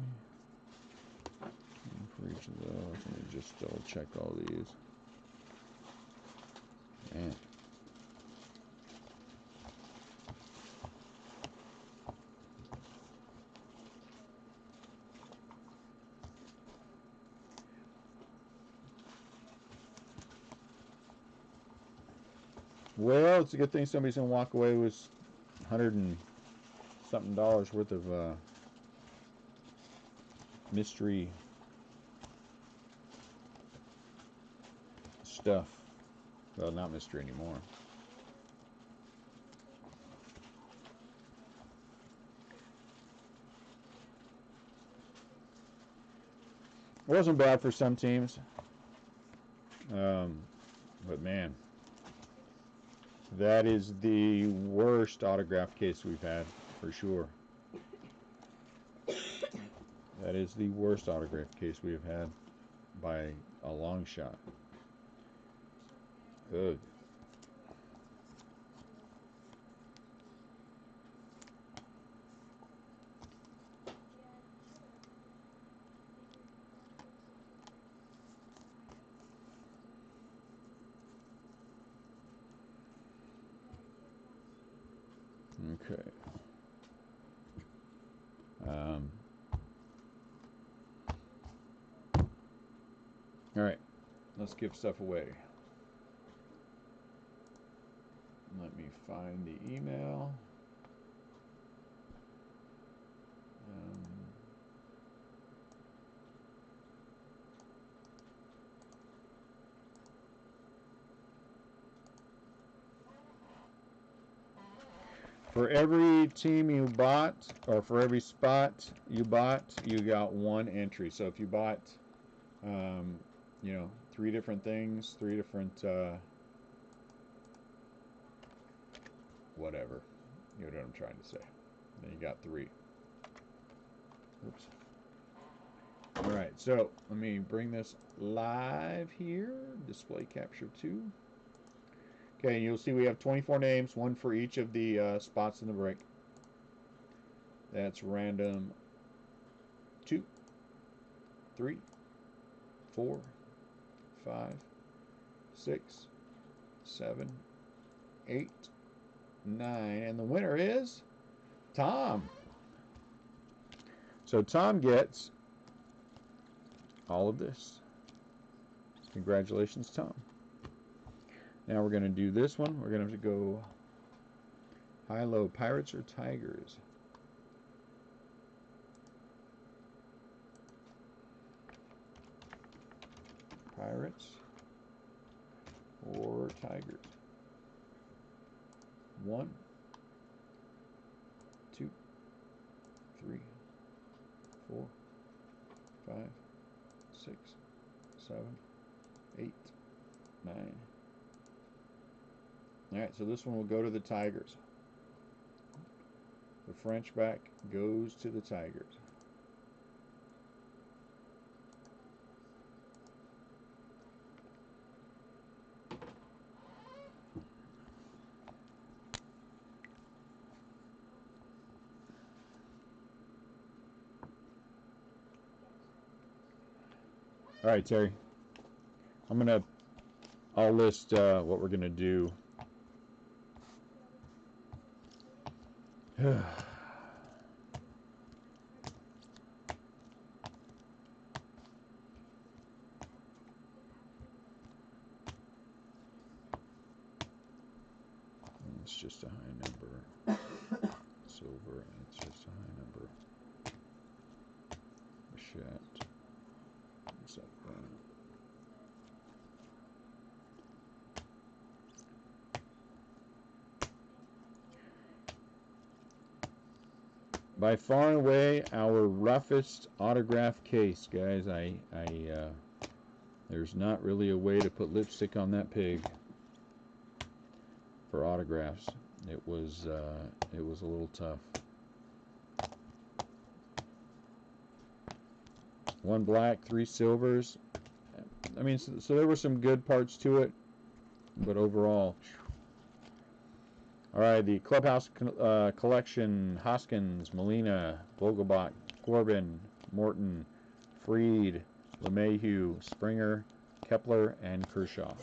And for each of those, let me just double check all these. Man. Well, it's a good thing somebody's gonna walk away with $100 and something worth of mystery stuff. Well, not mystery anymore. It wasn't bad for some teams, but man, that is the worst autograph case we've had for sure. That is the worst autograph case we have had by a long shot. Good. Okay. All right. Let's give stuff away. Let me find the email. For every team you bought, or for every spot you bought, you got 1 entry. So if you bought, 3 different things, 3 different, whatever. You know what I'm trying to say. Then you got 3. Oops. All right, so let me bring this live here. Display capture 2. Okay, you'll see we have 24 names, 1 for each of the spots in the break. That's random 2, 3, 4, 5, 6, 7, 8, 9, and the winner is Tom. So Tom gets all of this. Congratulations, Tom. Now we're going to do this one. We're going to have to go high-low, Pirates or Tigers. Pirates or Tigers? 1, 2, 3, 4, 5, 6, 7, 8, 9. Alright, so this one will go to the Tigers. The French back goes to the Tigers. All right, Terry. I'll list what we're gonna do. It's just a high number. Silver, and it's just a high number. Shit. What's up there? By far and away, our roughest autograph case, guys. There's not really a way to put lipstick on that pig for autographs. It was a little tough. 1 black, 3 silvers. I mean, so there were some good parts to it, but overall. All right, the Clubhouse collection: Hoskins, Molina, Vogelbach, Corbin, Morton, Fried, LeMahieu, Springer, Kepler, and Kershaw.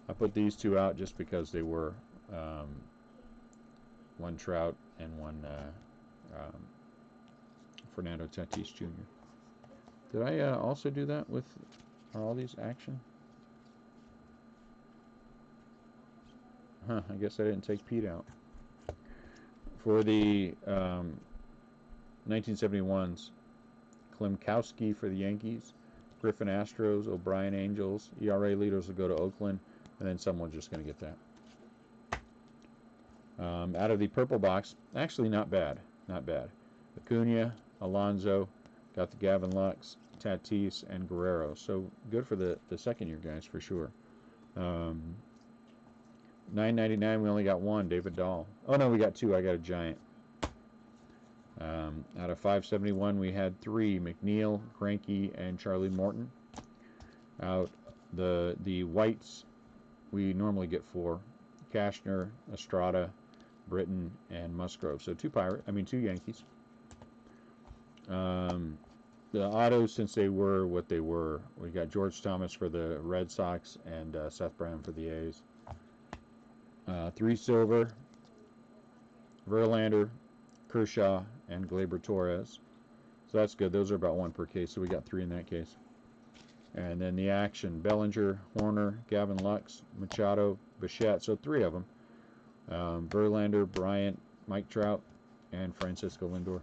I put these 2 out just because they were 1 Trout and 1 Fernando Tatis Jr. Did I also do that with all these action? Huh, I guess I didn't take Pete out. For the 1971s, Klimkowski for the Yankees, Griffin Astros, O'Brien Angels, ERA leaders will go to Oakland, and then someone's just going to get that. Out of the purple box, actually not bad. Not bad. Acuna, Alonso, got the Gavin Lux, Tatis, and Guerrero. So good for the second year guys for sure. $9.99, we only got 1, David Dahl. Oh no, we got 2. I got a Giant. Out of $5.71, we had 3, McNeil, Greinke, and Charlie Morton. Out the whites, we normally get 4, Cashner, Estrada, Britton, and Musgrove. So 2 Yankees. The autos, since they were what they were, we got George Thomas for the Red Sox and Seth Brown for the A's. 3 silver, Verlander, Kershaw, and Gleyber Torres. So that's good. Those are about 1 per case, so we got 3 in that case. And then the action: Bellinger, Horner, Gavin Lux, Machado, Bichette. So 3 of them. Verlander, Bryant, Mike Trout, and Francisco Lindor.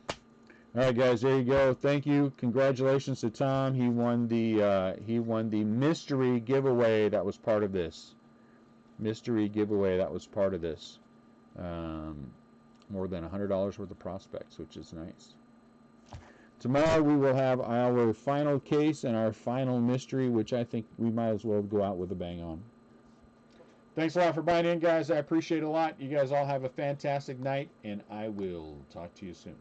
All right, guys, there you go. Thank you. Congratulations to Tom. He won the mystery giveaway that was part of this. Mystery giveaway that was part of this. More than $100 worth of prospects, which is nice. Tomorrow we will have our final case and our final mystery, which I think we might as well go out with a bang on. Thanks a lot for buying in, guys. I appreciate it a lot. You guys all have a fantastic night, and I will talk to you soon.